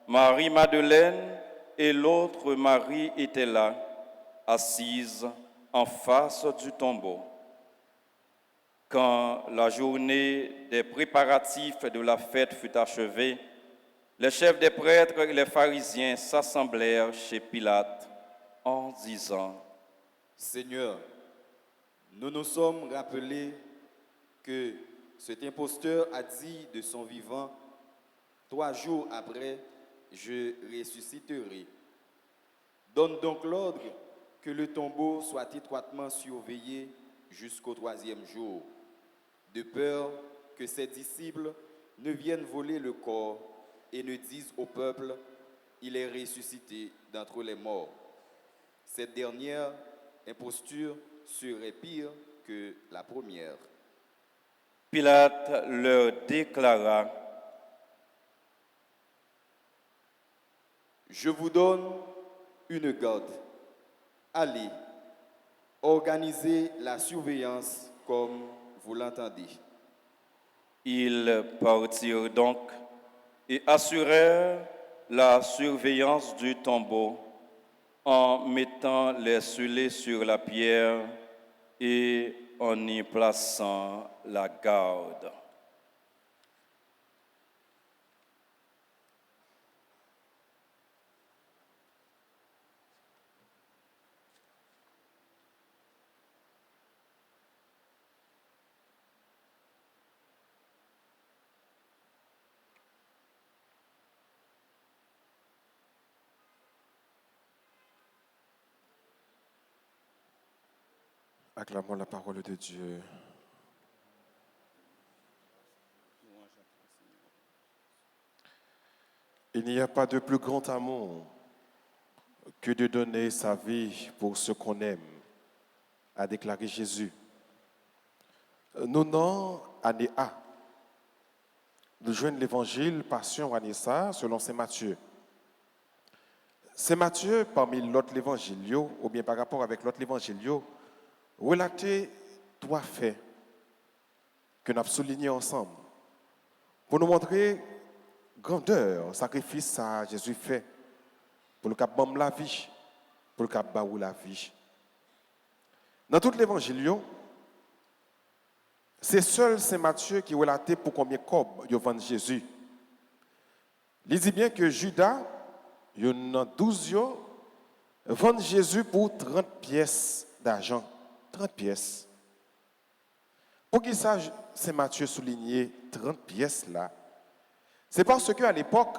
Speaker 6: Marie-Madeleine et l'autre Marie étaient là, assises en face du tombeau. Quand la journée des préparatifs de la fête fut achevée, les chefs des prêtres et les pharisiens s'assemblèrent chez Pilate en disant:
Speaker 8: Seigneur, nous nous sommes rappelés que cet imposteur a dit de son vivant, 3 jours après, je ressusciterai. Donne donc l'ordre que le tombeau soit étroitement surveillé jusqu'au 3e jour, de peur que ses disciples ne viennent voler le corps et ne disent au peuple, il est ressuscité d'entre les morts. Cette dernière imposture serait pire que la première.
Speaker 6: Pilate leur déclara:
Speaker 8: Je vous donne une garde. Allez, organisez la surveillance comme vous l'entendez.
Speaker 6: Ils partirent donc et assurèrent la surveillance du tombeau en mettant les scellés sur la pierre et en y plaçant la garde.
Speaker 1: Acclamons la parole de Dieu. Il n'y a pas de plus grand amour que de donner sa vie pour ce qu'on aime, a déclaré Jésus. Nous non année A. Nous joignons l'évangile Passion Vanessa selon Saint Matthieu. Saint Matthieu, parmi l'autre évangile, ou bien par rapport avec l'autre évangile, relater 3 faits que nous avons soulignés ensemble pour nous montrer grandeur, sacrifice à Jésus fait pour le cap la vie, pour le cap baou la vie. Dans tout l'évangile, c'est seul Saint Matthieu qui relate pour combien cob il vend Jésus. Il dit bien que Judas, il y a 12 vend Jésus pour 30 pièces d'argent. 30 pièces. Pour qu'il sache, Saint Matthieu souligné 30 pièces là. C'est parce qu'à l'époque,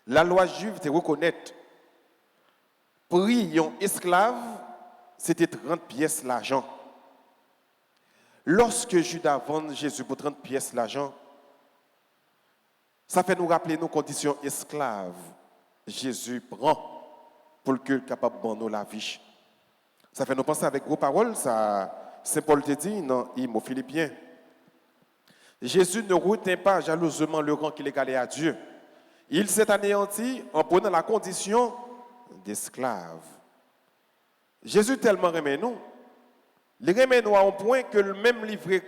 Speaker 1: la loi juive te reconnaît. Prix un esclave, c'était 30 pièces l'argent. Lorsque Judas vend Jésus pour 30 pièces l'argent, ça fait nous rappeler nos conditions esclaves. Jésus prend pour que capable de nous la vie. Ça fait nous penser avec vos paroles, ça, Saint Paul te dit dans l'hymne aux Philippiens. Jésus ne retient pas jalousement le rang qu'il égalait à Dieu. Il s'est anéanti en prenant la condition d'esclave. Jésus tellement remet nous, il remet nous à un point que le même livré,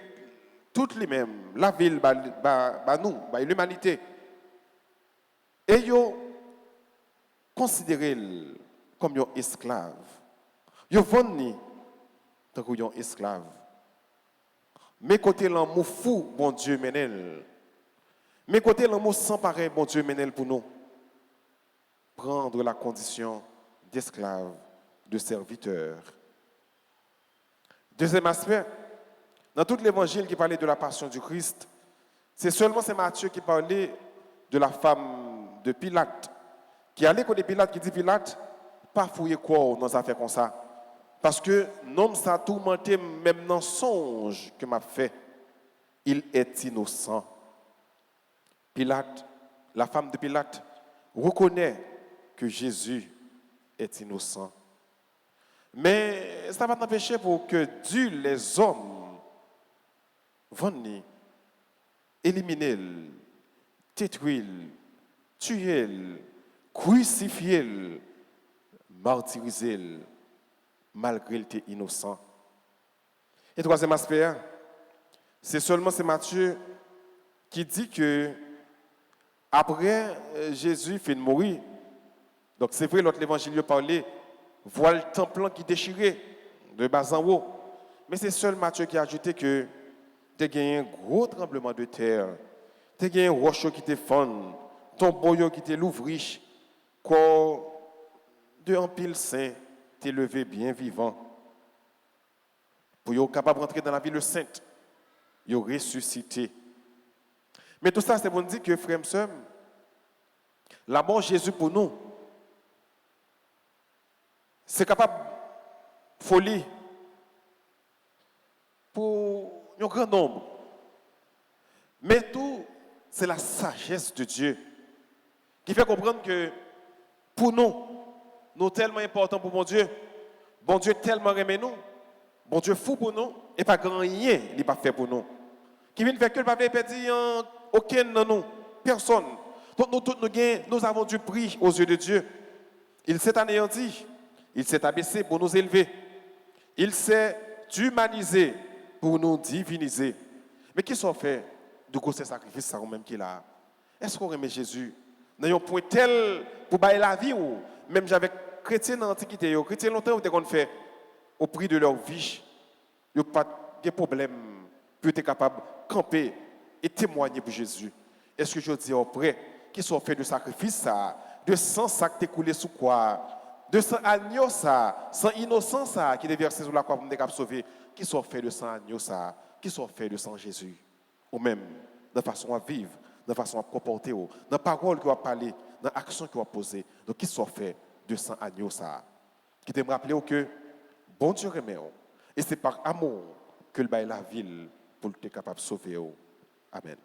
Speaker 1: toutes les mêmes, la ville, nous, l'humanité. Et yo considéré comme un esclave. Yo vonni tant que un esclave. Mais côté l'amour fou, bon Dieu menel. Mais côté l'amour sans pareil, bon Dieu menel pour nous. Prendre la condition d'esclave, de serviteur. Deuxième aspect, dans tout l'évangile qui parlait de la passion du Christ, c'est seulement Saint Matthieu qui parlait de la femme de Pilate, qui allait côté Pilate, qui dit Pilate, pas fouiller quoi dans nos affaires comme ça. Parce que l'homme s'est tourmenté même dans le songe que m'a fait. Il est innocent. Pilate, la femme de Pilate, reconnaît que Jésus est innocent. Mais ça va t'empêcher pour que Dieu, les hommes, viennent éliminer, détruire, tuer, crucifier, martyriser. malgré qu'il était innocent. Et troisième aspect, c'est seulement c'est Matthieu qui dit que après Jésus fait mourir, donc c'est vrai l'autre évangile parlait, voit le temple qui déchiré de bas en haut, mais c'est seul Matthieu qui a ajouté que tu as gagné un gros tremblement de terre, tu as gagné un rocher qui te fond, ton boyau qui te l'ouvrit, corps de un pile saint t'es levé bien vivant. Pour être capable d'entrer dans la ville sainte, il ressuscité. Mais tout ça, c'est pour nous dire que, frères et sœurs, la mort de Jésus pour nous, c'est capable de folie pour un grand nombre. Mais tout, c'est la sagesse de Dieu qui fait comprendre que pour nous, nous tellement importants pour mon Dieu tellement aimé nous, bon Dieu fou pour nous, et pas grand rien il n'a pas fait pour nous. Qui vient faire que le pape n'a dit aucun de nous, personne. Donc nous tous nous avons du prix aux yeux de Dieu. Il s'est anéanti, il s'est abaissé pour nous élever. Il s'est humanisé pour nous diviniser. Mais qui sont fait de gros sacrifices ça même qu'il a? Est-ce qu'on remet Jésus dans un point tel pour bailler la vie ou même j'avais chrétiens dans l'Antiquité, chrétiens longtemps qu'on fait au prix de leur vie, ils n'ont pas de problème pour être capable de camper et témoigner pour Jésus. Est-ce que je dis après qu'ils sont faits de sacrifices, ça, de sang ça qui est coulé sous quoi, de sang agneau ça, sang innocent ça qui est versé sur la croix pour nous sauver, qui sont faits de sang agneau ça, qui sont faits de sang Jésus, ou même de façon à vivre, de façon à comporter, dans la parole qu'on va parler, dans l'action qu'on va poser, donc qui sont faits de sang agneau ça, qui te me rappeler que bon Dieu remet, et c'est par amour que le bail la ville pour être capable de sauver. Amen.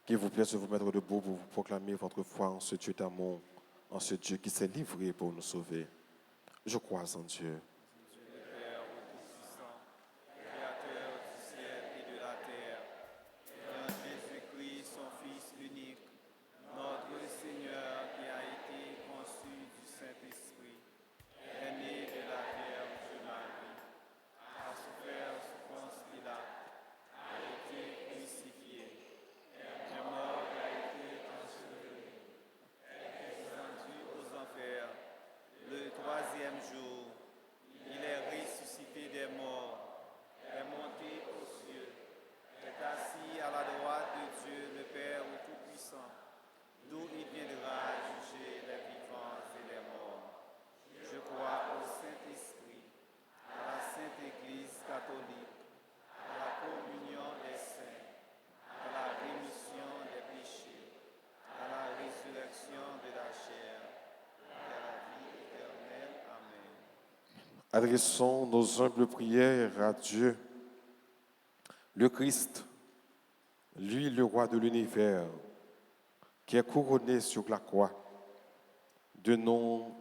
Speaker 1: Qu'il vous plaise de vous mettre debout pour vous proclamer votre foi en ce Dieu d'amour, en ce Dieu qui s'est livré pour nous sauver. Je crois en Dieu. Adressons nos humbles prières à Dieu, le Christ, lui le roi de l'univers, qui est couronné sur la croix, de nous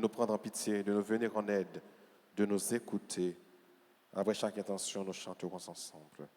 Speaker 1: prendre en pitié, de nous venir en aide, de nous écouter. Après chaque intention, nous chanterons ensemble.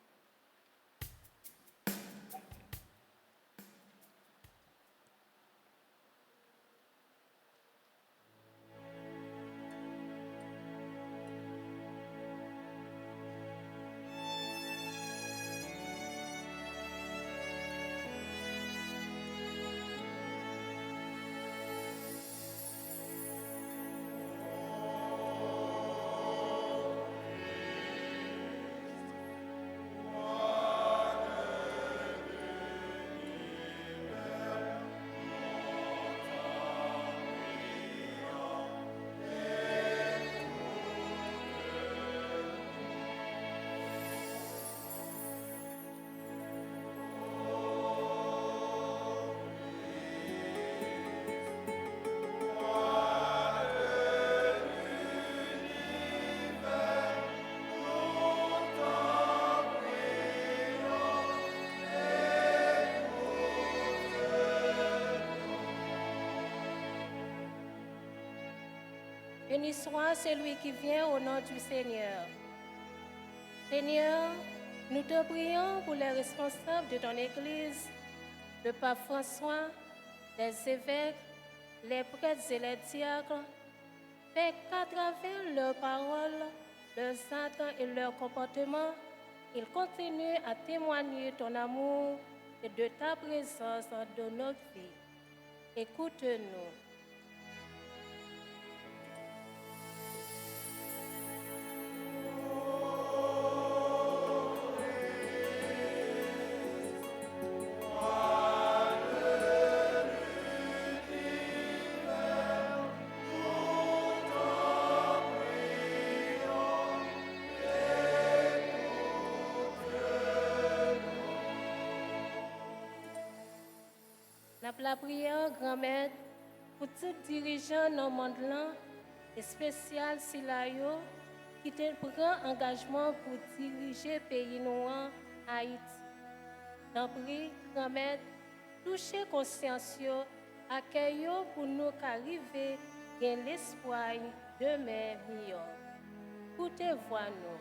Speaker 3: Béni soit celui qui vient au nom du Seigneur. Seigneur, nous te prions pour les responsables de ton Église, le pape François, les évêques, les prêtres et les diacres. Fais qu'à travers leurs paroles, leurs actes et leur comportement, ils continuent à témoigner ton amour et de ta présence dans notre vie. Écoute-nous. La prière, grand-mère, pour tout dirigeant dans le monde là, et spécial Silayo, qui te prend engagement pour diriger le pays noir Haïti. Dans prie, grand-mère, touchez conscience, accueillez pour nous qu'arriver, et l'espoir demain meilleur. Écoutez, voix-nous.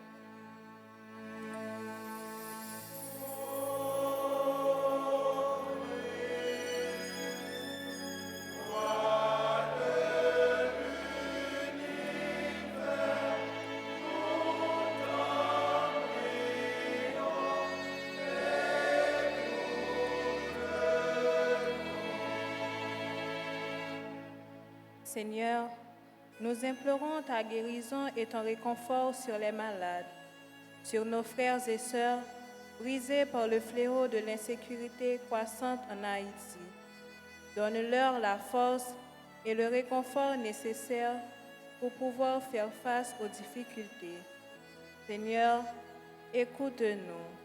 Speaker 4: Seigneur, nous implorons ta guérison et ton réconfort sur les malades, sur nos frères et sœurs brisés par le fléau de l'insécurité croissante en Haïti. Donne-leur la force et le réconfort nécessaires pour pouvoir faire face aux difficultés. Seigneur, écoute-nous.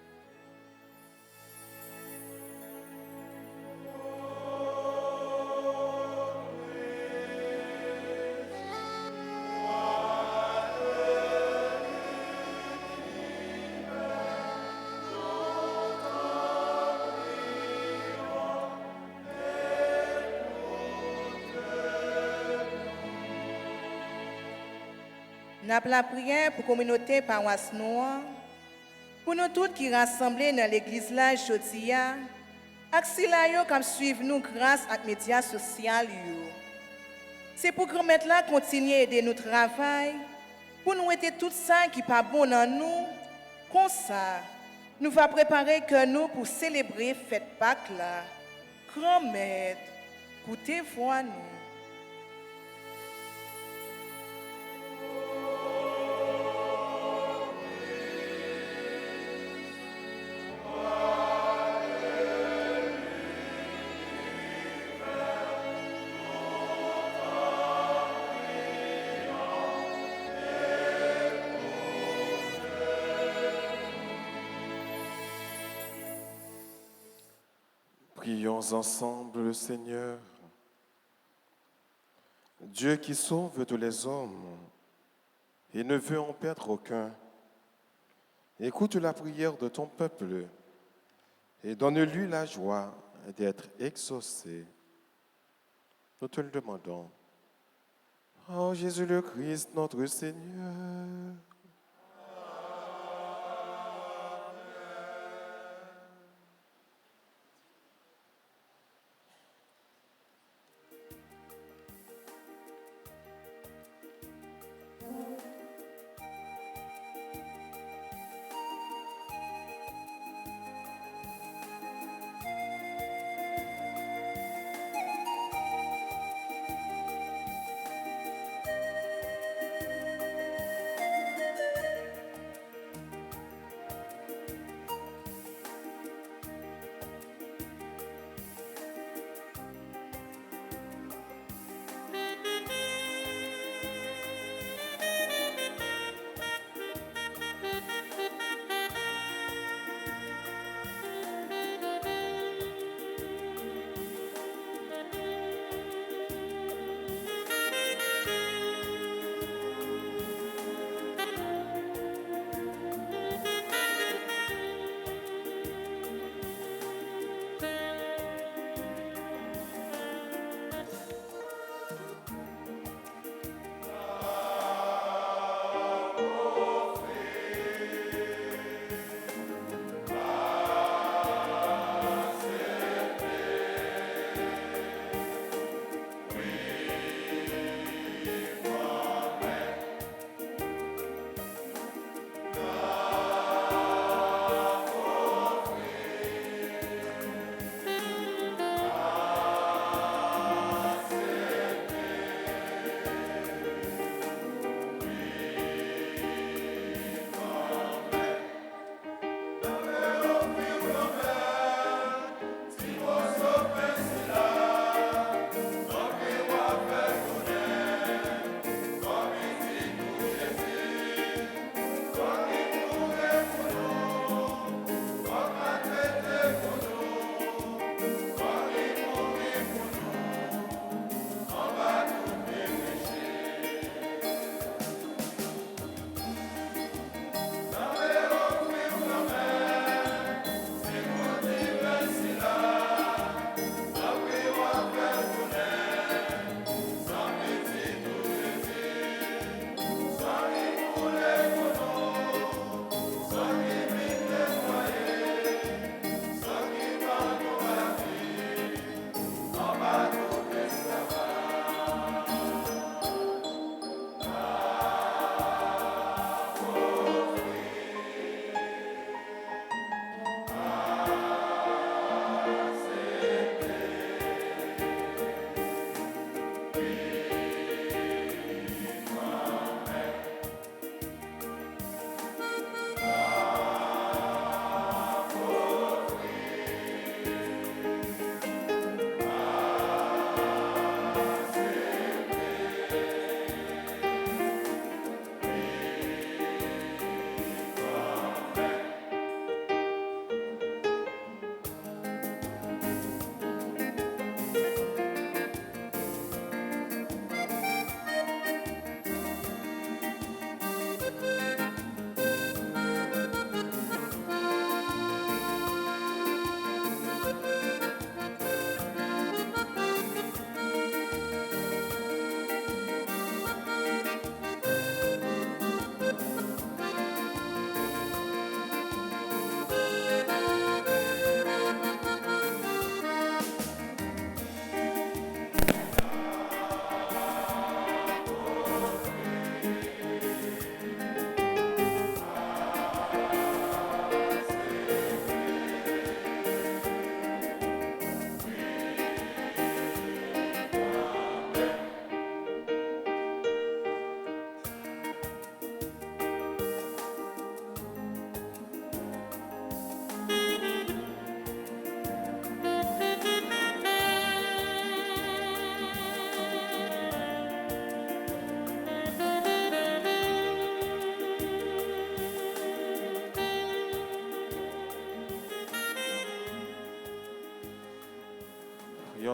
Speaker 4: N'a la prière pour la communauté paroisse noire, pour nous tous qui rassemblés dans l'église là aujourd'hui, et si là yo comme suivre nous grâce à les médias sociaux. C'est pour que mettre là continuer à aider notre travail, pour nous aider tout ça qui pas bon dans nous, comme ça, nous va préparer que nous pour célébrer fête Pâques là. Grand-mère, écoutez voix nous.
Speaker 1: Prions ensemble le Seigneur. Dieu qui sauve tous les hommes et ne veut en perdre aucun, écoute la prière de ton peuple et donne-lui la joie d'être exaucé. Nous te le demandons. Oh Jésus le Christ, notre Seigneur.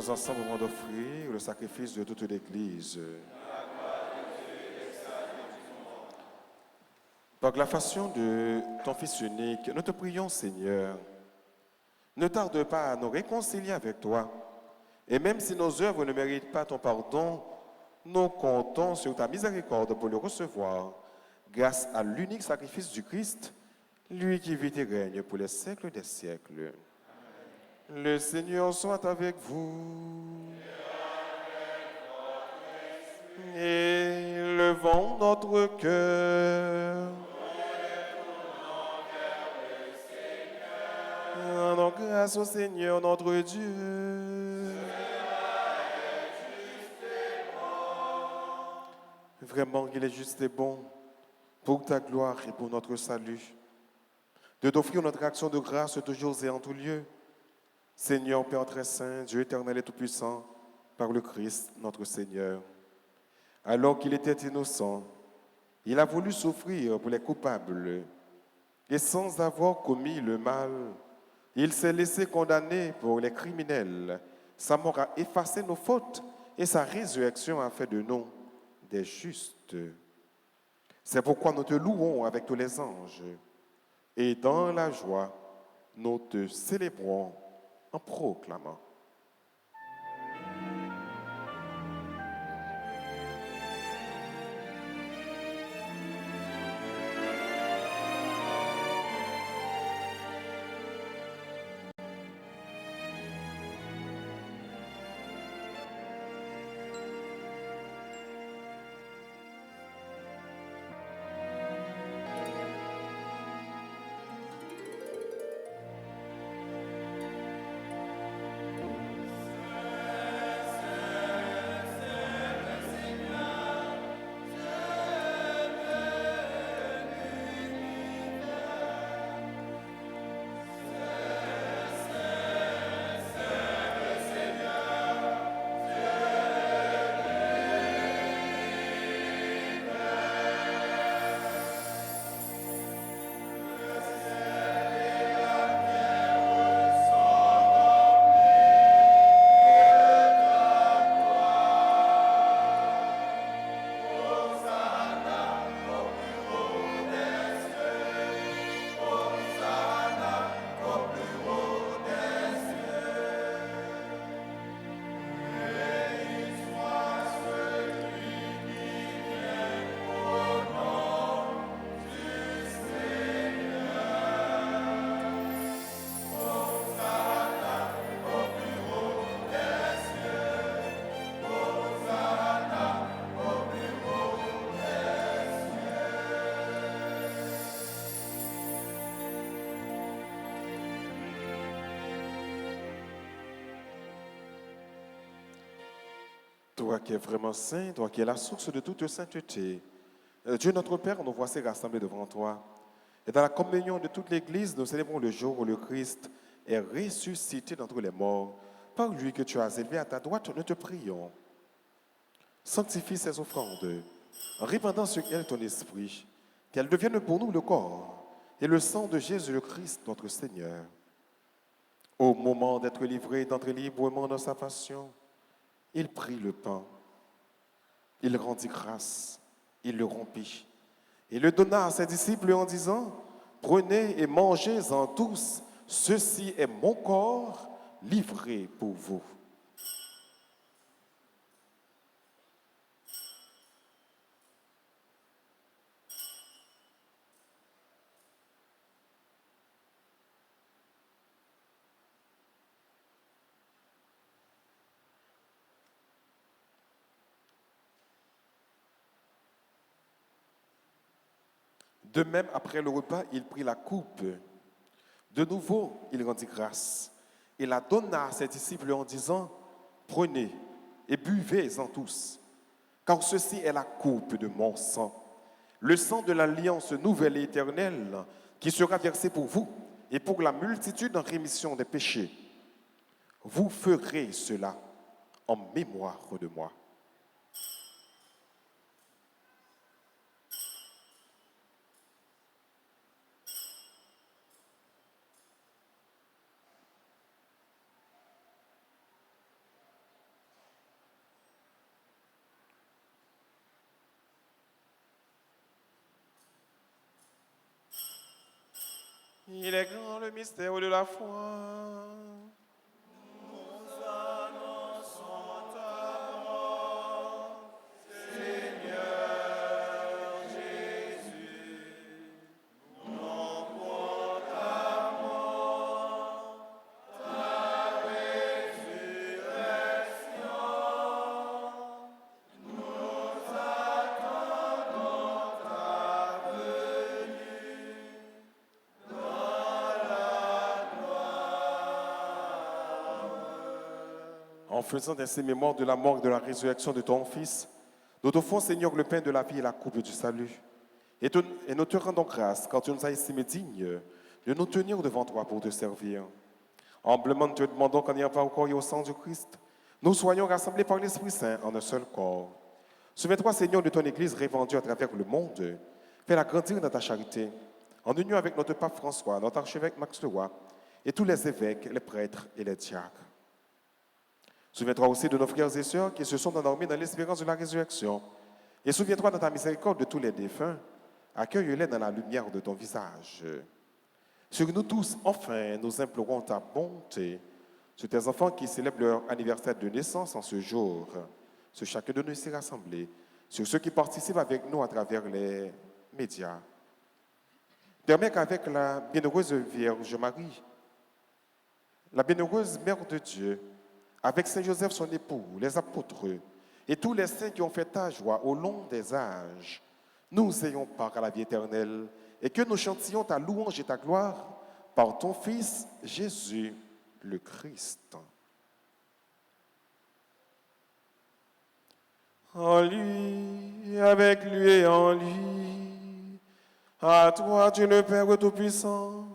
Speaker 1: Prions ensemble avant d'offrir le sacrifice de toute l'Église. Par l'affection de ton Fils unique, nous te prions, Seigneur, ne tarde pas à nous réconcilier avec toi. Et même si nos œuvres ne méritent pas ton pardon, nous comptons sur ta miséricorde pour le recevoir, grâce à l'unique sacrifice du Christ, lui qui vit et règne pour les siècles des siècles. Le Seigneur soit avec vous. Et levons notre cœur. Rendons grâce au Seigneur notre Dieu. Vraiment, il est juste et bon pour ta gloire et pour notre salut, de t'offrir notre action de grâce toujours et en tout lieu. Seigneur, Père très saint, Dieu éternel et tout-puissant, par le Christ, notre Seigneur. Alors qu'il était innocent, il a voulu souffrir pour les coupables. Et sans avoir commis le mal, il s'est laissé condamner pour les criminels. Sa mort a effacé nos fautes et sa résurrection a fait de nous des justes. C'est pourquoi nous te louons avec tous les anges. Et dans la joie, nous te célébrons en proclamant. Toi qui es vraiment saint, toi qui es la source de toute sainteté, Dieu notre Père, nous voici rassemblés devant toi. Et dans la communion de toute l'Église, nous célébrons le jour où le Christ est ressuscité d'entre les morts. Par lui que tu as élevé à ta droite, nous te prions. Sanctifie ces offrandes, en répandant sur elles ton esprit, qu'elles deviennent pour nous le corps et le sang de Jésus le Christ, notre Seigneur. Au moment d'être livré, d'entrer librement dans sa passion, il prit le pain, il rendit grâce, il le rompit, et le donna à ses disciples en disant, « Prenez et mangez-en tous, ceci est mon corps livré pour vous. » De même, après le repas, il prit la coupe. De nouveau, il rendit grâce et la donna à ses disciples en disant, « Prenez et buvez-en tous, car ceci est la coupe de mon sang, le sang de l'alliance nouvelle et éternelle qui sera versé pour vous et pour la multitude en rémission des péchés. Vous ferez cela en mémoire de moi. » Il est grand le mystère de la foi. En faisant ainsi mémoire de la mort et de la résurrection de ton Fils, nous t'offrons, Seigneur, le pain de la vie et la coupe du salut. Et nous te rendons grâce quand tu nous as estimés dignes de nous tenir devant toi pour te servir. Humblement, nous te demandons qu'en y pas au corps et au sang du Christ, nous soyons rassemblés par l'Esprit Saint en un seul corps. Souviens-toi, Seigneur, de ton Église répandue à travers le monde. Fais-la grandir dans ta charité, en union avec notre pape François, notre archevêque Max Leroy, et tous les évêques, les prêtres et les diacres. Souviens-toi aussi de nos frères et sœurs qui se sont endormis dans l'espérance de la résurrection. Et souviens-toi dans ta miséricorde de tous les défunts. Accueille-les dans la lumière de ton visage. Sur nous tous, enfin, nous implorons ta bonté sur tes enfants qui célèbrent leur anniversaire de naissance en ce jour, sur chacun de nous ici rassemblés, sur ceux qui participent avec nous à travers les médias. Permets qu'avec la bienheureuse Vierge Marie, la bienheureuse Mère de Dieu, avec Saint Joseph, son époux, les apôtres et tous les saints qui ont fait ta joie au long des âges, nous ayons part à la vie éternelle et que nous chantions ta louange et ta gloire par ton Fils Jésus le Christ. En lui, avec lui et en lui, à toi Dieu le Père Tout-Puissant,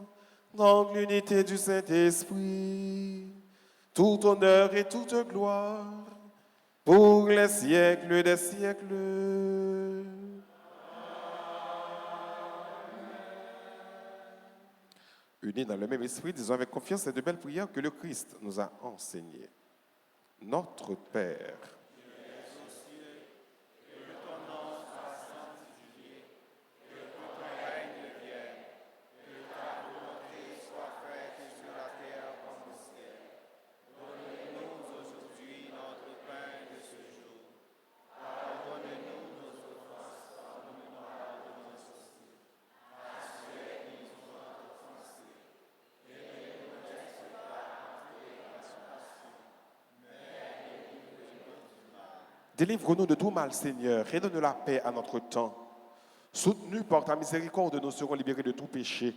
Speaker 1: dans l'unité du Saint-Esprit, tout honneur et toute gloire pour les siècles des siècles. Unis dans le même esprit, disons avec confiance ces deux belles prières que le Christ nous a enseignées. Notre Père, délivre-nous de tout mal, Seigneur, et donne la paix à notre temps. Soutenus par ta miséricorde, nous serons libérés de tout péché,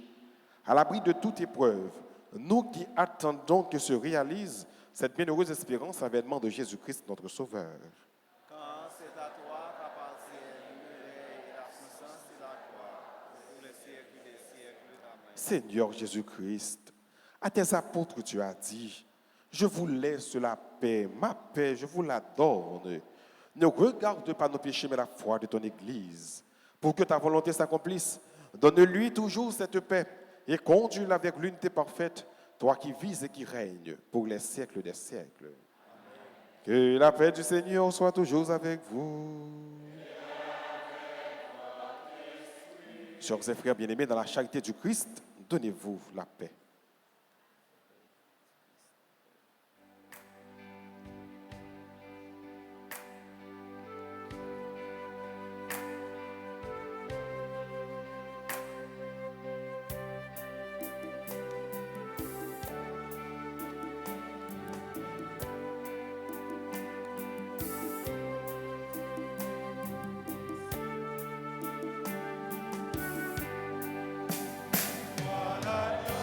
Speaker 1: à l'abri de toute épreuve, nous qui attendons que se réalise cette bienheureuse espérance, l'avènement de Jésus-Christ, notre Sauveur.
Speaker 9: Quand c'est à toi qu'appartiennent la puissance et la gloire pour les siècles des siècles. Amen.
Speaker 1: Seigneur Jésus-Christ, à tes apôtres tu as dit, je vous laisse la paix, ma paix, je vous la donne. Ne regarde pas nos péchés, mais la foi de ton Église. Pour que ta volonté s'accomplisse, donne-lui toujours cette paix et conduis-la avec l'unité parfaite, toi qui vis et qui règnes pour les siècles des siècles. Amen. Que la paix du Seigneur soit toujours avec vous. Chers et frères bien-aimés, dans la charité du Christ, donnez-vous la paix.
Speaker 2: Voilà Dieu.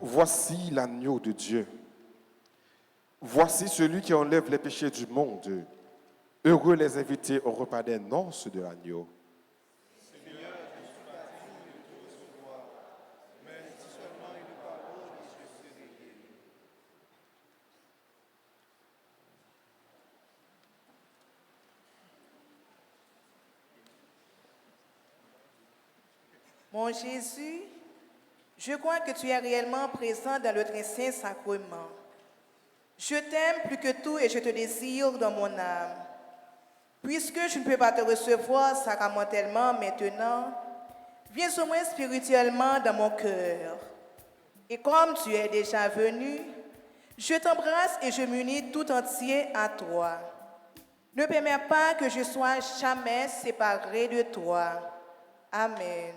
Speaker 1: Voici l'agneau de Dieu. Voici celui qui enlève les péchés du monde. Heureux les invités au repas des noces de l'agneau.
Speaker 4: Mon Jésus, je crois que tu es réellement présent dans le très saint sacrement. Je t'aime plus que tout et je te désire dans mon âme. Puisque je ne peux pas te recevoir sacramentellement maintenant, viens au moins spirituellement dans mon cœur. Et comme tu es déjà venu, je t'embrasse et je m'unis tout entier à toi. Ne permets pas que je sois jamais séparé de toi. Amen.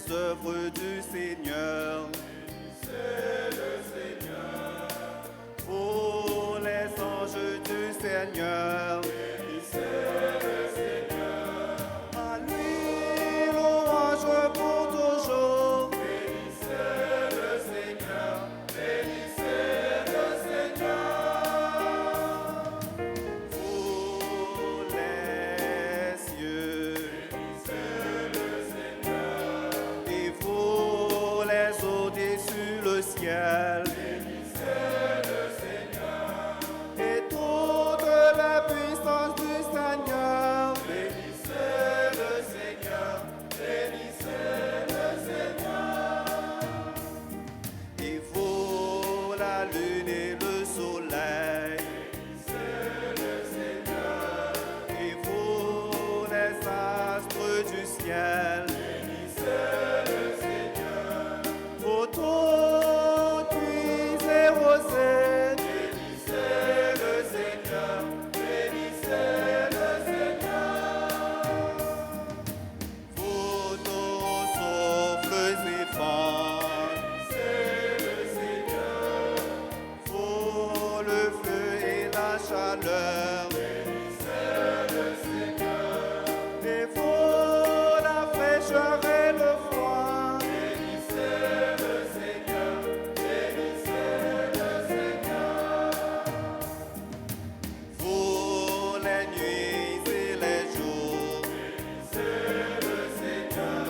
Speaker 9: les œuvres du Seigneur. Pour les anges du Seigneur. À lui louange pour toujours. Bénissez le Seigneur. Bénissez le Seigneur. Vous les cieux. Bénissez le Seigneur. Et vous les eaux au-dessus le ciel. Et toute la puissance du Seigneur. Bénissez le Seigneur, bénissez le Seigneur. Et vous, la lune et le soleil. Bénissez le Seigneur. Et vous, les astres du ciel. Bénissez le Seigneur. Vous tous puisez vos ailes. Bénissez le Seigneur, bénissez le Seigneur. Vous tous souffles et vents. Bénissez le Seigneur. Vous le feu et la chaleur. Bénissez le Seigneur. Et vous la fraîcheur et le froid. Bénissez le Seigneur, bénissez le Seigneur. Vous les nuits et les jours. Bénissez le Seigneur.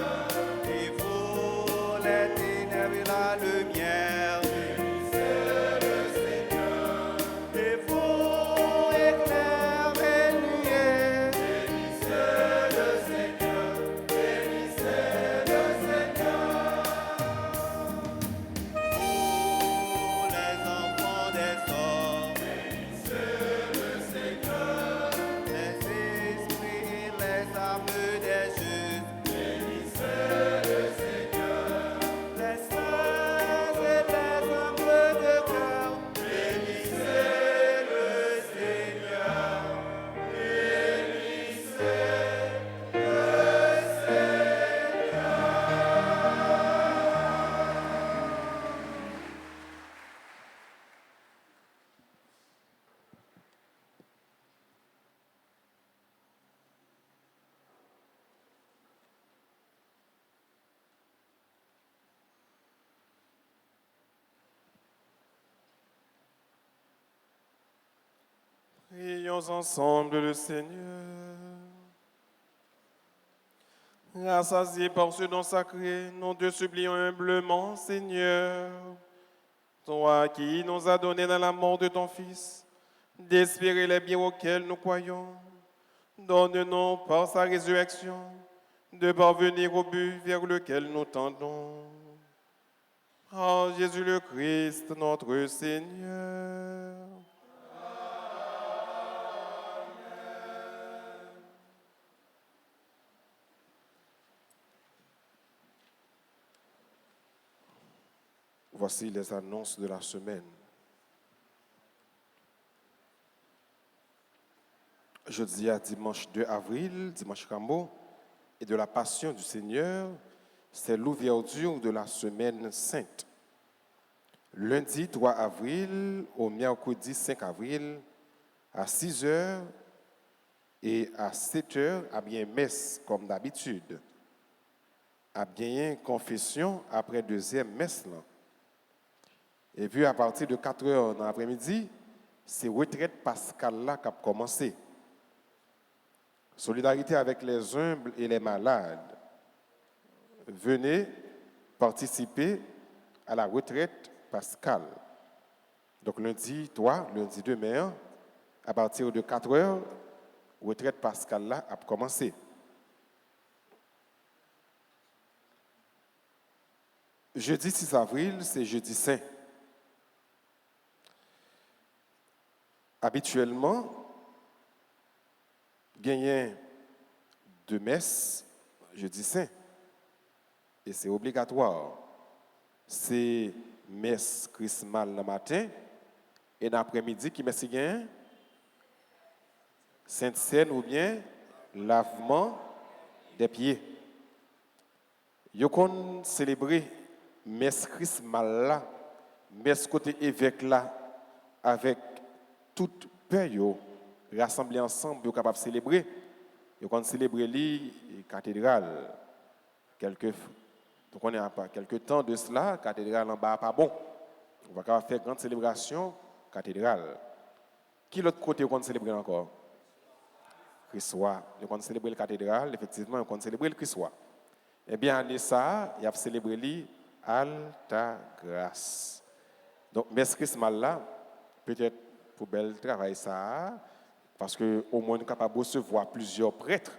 Speaker 9: Et vous les ténèbres et la lumière. Bénissez le Seigneur. Et vous éclairs et nuées. Bénissez le Seigneur. Bénissez le Seigneur. Vous les enfants des hommes. Bénissez le Seigneur. Les esprits et les âmes des justes. Bénissez le Seigneur. Les saints et les humbles de cœur. Bénissez le Seigneur. Bénissez le Seigneur.
Speaker 1: Prions ensemble le Seigneur. Rassasiés par ce don sacré, nous te supplions humblement, Seigneur, toi qui nous as donné dans la mort de ton Fils, d'espérer les biens auxquels nous croyons, donne-nous par sa résurrection de parvenir au but vers lequel nous tendons. En Jésus le Christ, notre Seigneur. Voici les annonces de la semaine. Jeudi à dimanche 2 avril, dimanche Rambo, et de la Passion du Seigneur, c'est l'ouverture de la semaine sainte. Lundi 3 avril au mercredi 5 avril, à 6h et à 7h, à bien messe comme d'habitude. À bien confession après deuxième messe là. Et puis à partir de 4h dans l'après-midi, c'est retraite pascale là qui a commencé. Solidarité avec les humbles et les malades. Venez participer à la retraite pascale. Donc lundi 3, lundi 2 mai, à partir de 4h, retraite pascale là a commencé. Jeudi 6 avril, c'est jeudi saint. Habituellement, gagner de messe jeudi saint. Et c'est obligatoire. C'est messe chrismale le matin et l'après-midi qui messe gagne Sainte Seine ou bien lavement des pieds. Yo kon célébrer messe chrismal là, messe côté évêque là avec toute peur yo rassemblés ensemble yo capable célébrer. Yo kon célébrer li cathédrale donc on est à pas quelques temps de cela, cathédrale en bas pas bon. On va faire grande célébration cathédrale. Qui l'autre côté on célébrer encore? Christois. On célébrer la cathédrale, effectivement, on célébrer le Christois. Eh bien, année ça, il a célébré li Alta Grâce. Donc, messe Christmas là, peut-être pour bel travail ça, parce que au moins nous capable de recevoir plusieurs prêtres.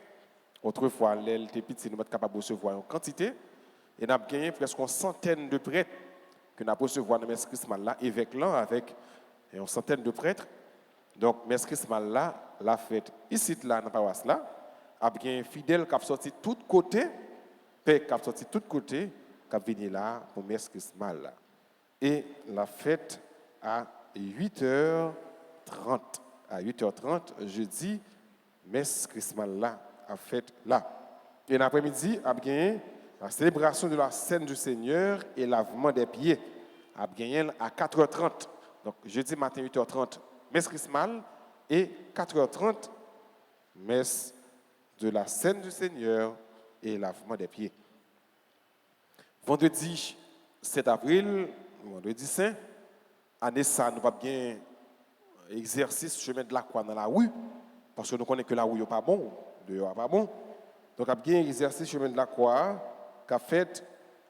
Speaker 1: Autrefois, l'elle était petite, nous sommes capables de recevoir une quantité, et nous avons gagné presque une centaine de prêtres que nous avons recevoir dans messe Christmas là, évêque là, avec une centaine de prêtres. Donc, messe Christmas là, la fête ici là dans la paroisse là, a bien fidèle qui a sorti de tous côtés, père qui a sorti de tous côtés, qui a venu là pour messe Christmas là. Et la fête à 8h30. À 8h30, jeudi, messe Christmas là, a fête là. Et l'après-midi, a bien la célébration de la scène du Seigneur et lavement des pieds. A bien à 4h30. Donc, jeudi matin, 8h30, messe Christmas et 4h30, messe de la scène du Seigneur et lavement des pieds. Vendredi 7 avril, vendredi saint, année ça, nous va bien exercice chemin de la croix dans la rue, parce que nous connaissons que la rue n'est pas bon, dehors n'est pas bon. Donc, a bien exercice chemin de la croix qu'a fait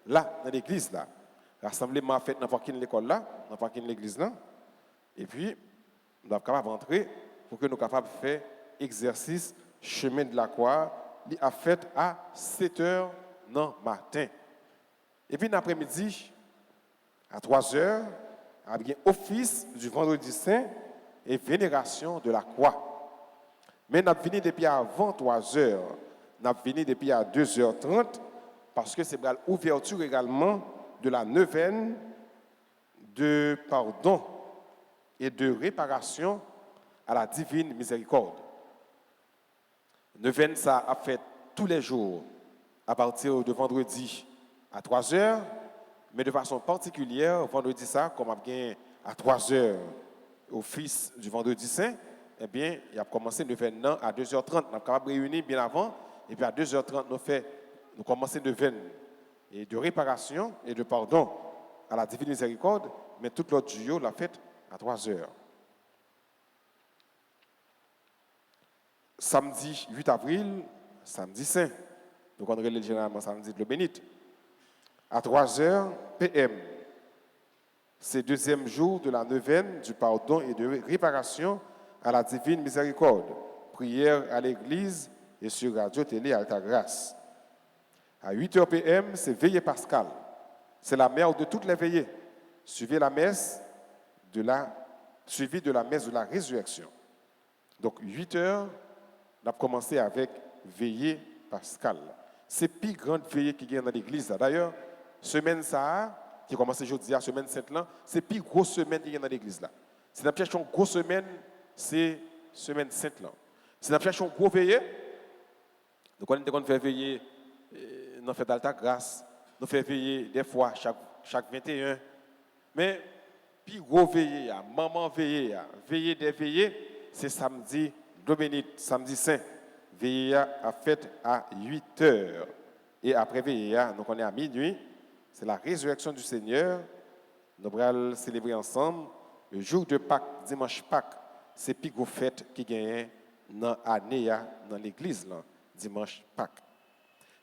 Speaker 1: là, dans l'église là. Rassemblement fait dans l'école là, dans l'église là. Et puis, nous sommes capables d'entrer pour que nous soyons capables de faire exercice chemin de la croix, qui a fait à 7h du matin. Et puis, l'après-midi, à 3h, il y a un office du vendredi saint et vénération de la croix. Mais nous avons fini depuis avant 3h, nous avons fini depuis à 2h30, parce que c'est l'ouverture également de la neuvaine de pardon et de réparation à la divine miséricorde. Neuvaine, ça a fait tous les jours, à partir de vendredi à 3h, mais de façon particulière, vendredi, ça, comme a bien à 3h, office du vendredi saint, eh bien, il a commencé neuvaine à 2h30. Nous avons réuni bien avant, et puis à 2h30, nous commençons neuvaine et de réparation et de pardon à la divine miséricorde, mais toute l'autre jour, la fête à 3h. Samedi 8 avril, samedi saint. Donc on relève généralement samedi de l'eau bénite. À 3h PM. C'est le deuxième jour de la neuvaine du pardon et de réparation à la divine miséricorde. Prière à l'église et sur Radio Télé Alta Grâce. À 8h PM, c'est veillée pascale. C'est la mère de toutes les veillées. Suivez la messe suivi de la messe de la résurrection. Donc 8h, on a commencé avec veillée pascale. C'est la plus grande veillée qui y a dans l'église. D'ailleurs, semaine ça, qui commence aujourd'hui, la semaine sainte là, c'est la plus grosse semaine qui y a dans l'église là. Si nous cherchons une grosse semaine, c'est semaine sainte là. Si nous cherchons une grosse veillée, nous fait veiller, nous fait d'Alta Grâce, nous fait veiller des fois chaque 21. Mais puis gros veillée, maman veillée, veillée des veillées, c'est samedi Dominique, samedi saint. Veillée a fait à 8h. Et après veillée, donc on est à minuit, c'est la résurrection du Seigneur. Nous allons célébrer ensemble le jour de Pâques, dimanche Pâques. C'est plus gros fête qui gagne dans l'année, dans l'église, là, dimanche Pâques.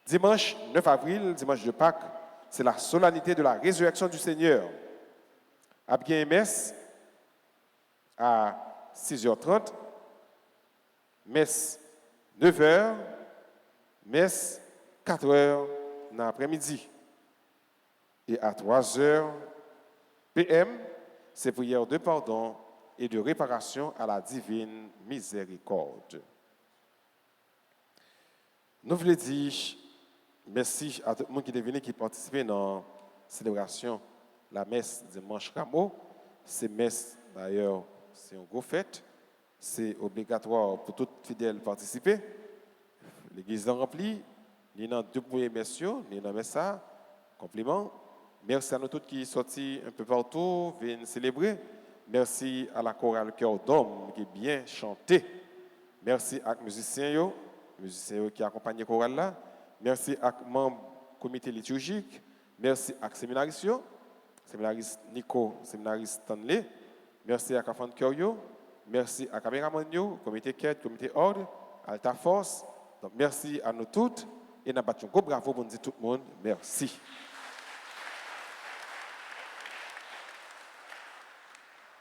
Speaker 1: Dimanche 9 avril, dimanche de Pâques, c'est la solennité de la résurrection du Seigneur. À bien messe à 6h30, messe 9h, messe 4h dans l'après-midi. Et à 3h PM, c'est prière de pardon et de réparation à la divine miséricorde. Nous voulons dire merci à tout le monde qui est venu, qui participé dans la célébration la messe dimanche Rameau. C'est messe, d'ailleurs, c'est une grosse fête. C'est obligatoire pour tout fidèle participer. L'église est remplie. ni dans deux premiers messieurs, ni dans ça. Compliment. Merci à nous tous qui sont sortis un peu partout, viennent célébrer. Merci à la chorale Cœur d'Homme qui est bien chanté. Merci à musiciens qui accompagnent la chorale là. Merci à membres du comité liturgique. Merci à séminaristes, séminariste Nico, séminariste Stanley. Merci à Kafan Cœur. Merci à caméraman, comité quête, comité ordre, Alta Force. Donc merci à nous toutes et nous avons un bravo pour nous dire tout le monde merci.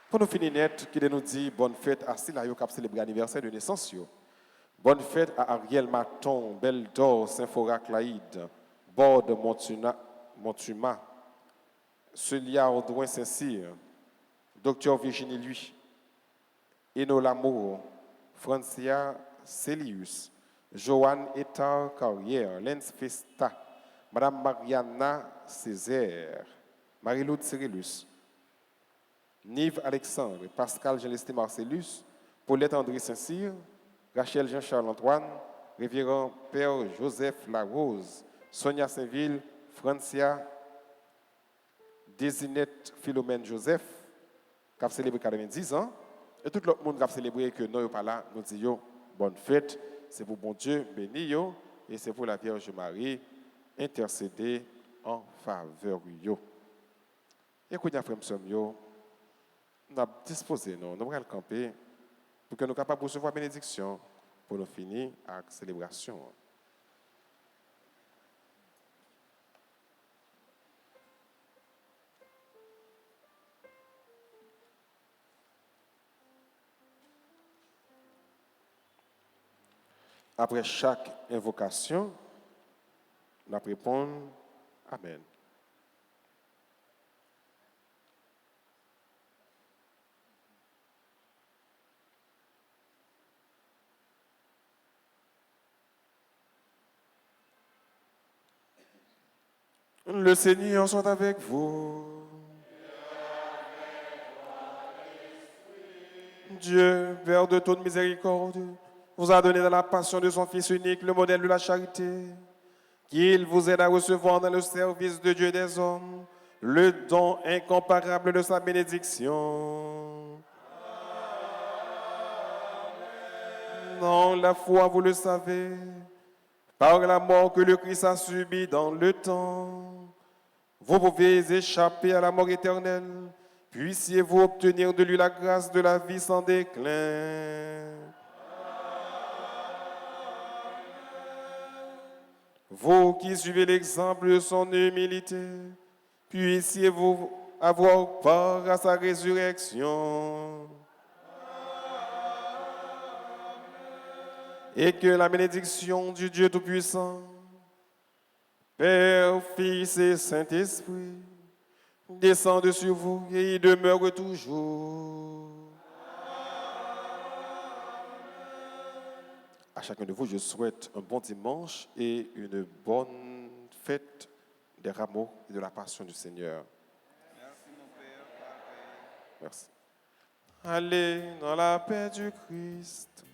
Speaker 1: Pour nous finir net, qui nous dit bonne fête à Silayo qui a célébré l'anniversaire de naissance. Bonne fête à Ariel Maton, Beldor, Saint-Fora Claïde, Bord Montuma, Celia Audouin Saint-Cyr, Docteur Virginie Lui, Eno Lamour, Francia Celius, Joanne Etar Carrière, Lens Festa, Madame Mariana Césaire, Marie-Lou Cyrillus, Nive Alexandre, Pascal Jean-Lesté Marcellus, Paulette André Saint-Cyr, Rachel Jean-Charles Antoine, Révérend Père Joseph Larose, Sonia Saint-Ville, Francia, Désinette Philomène Joseph, qui a célébré 90 ans, et tout le monde qui a célébré que nous ne sommes pas là, nous disons bonne fête, c'est pour bon Dieu béni, et c'est pour la Vierge Marie intercéder en faveur de vous. Et quand nous avons nous avons disposé, nous allons camper pour que nous soyons capables de recevoir la bénédiction pour nous finir avec la célébration. Après chaque invocation, nous répondons Amen. Le Seigneur soit avec vous. Dieu, Père de toute miséricorde, vous a donné dans la passion de son Fils unique le modèle de la charité, qu'il vous aide à recevoir dans le service de Dieu et des hommes le don incomparable de sa bénédiction. Dans la foi, vous le savez, par la mort que le Christ a subie dans le temps, vous pouvez échapper à la mort éternelle. Puissiez-vous obtenir de lui la grâce de la vie sans déclin. Vous qui suivez l'exemple de son humilité, puissiez-vous avoir part à sa résurrection. Et que la bénédiction du Dieu Tout-Puissant, Père, Fils et Saint-Esprit, descende sur vous et y demeure toujours. À chacun de vous, je souhaite un bon dimanche et une bonne fête des rameaux et de la passion du Seigneur.
Speaker 9: Merci mon Père.
Speaker 1: Merci. Allez dans la paix du Christ.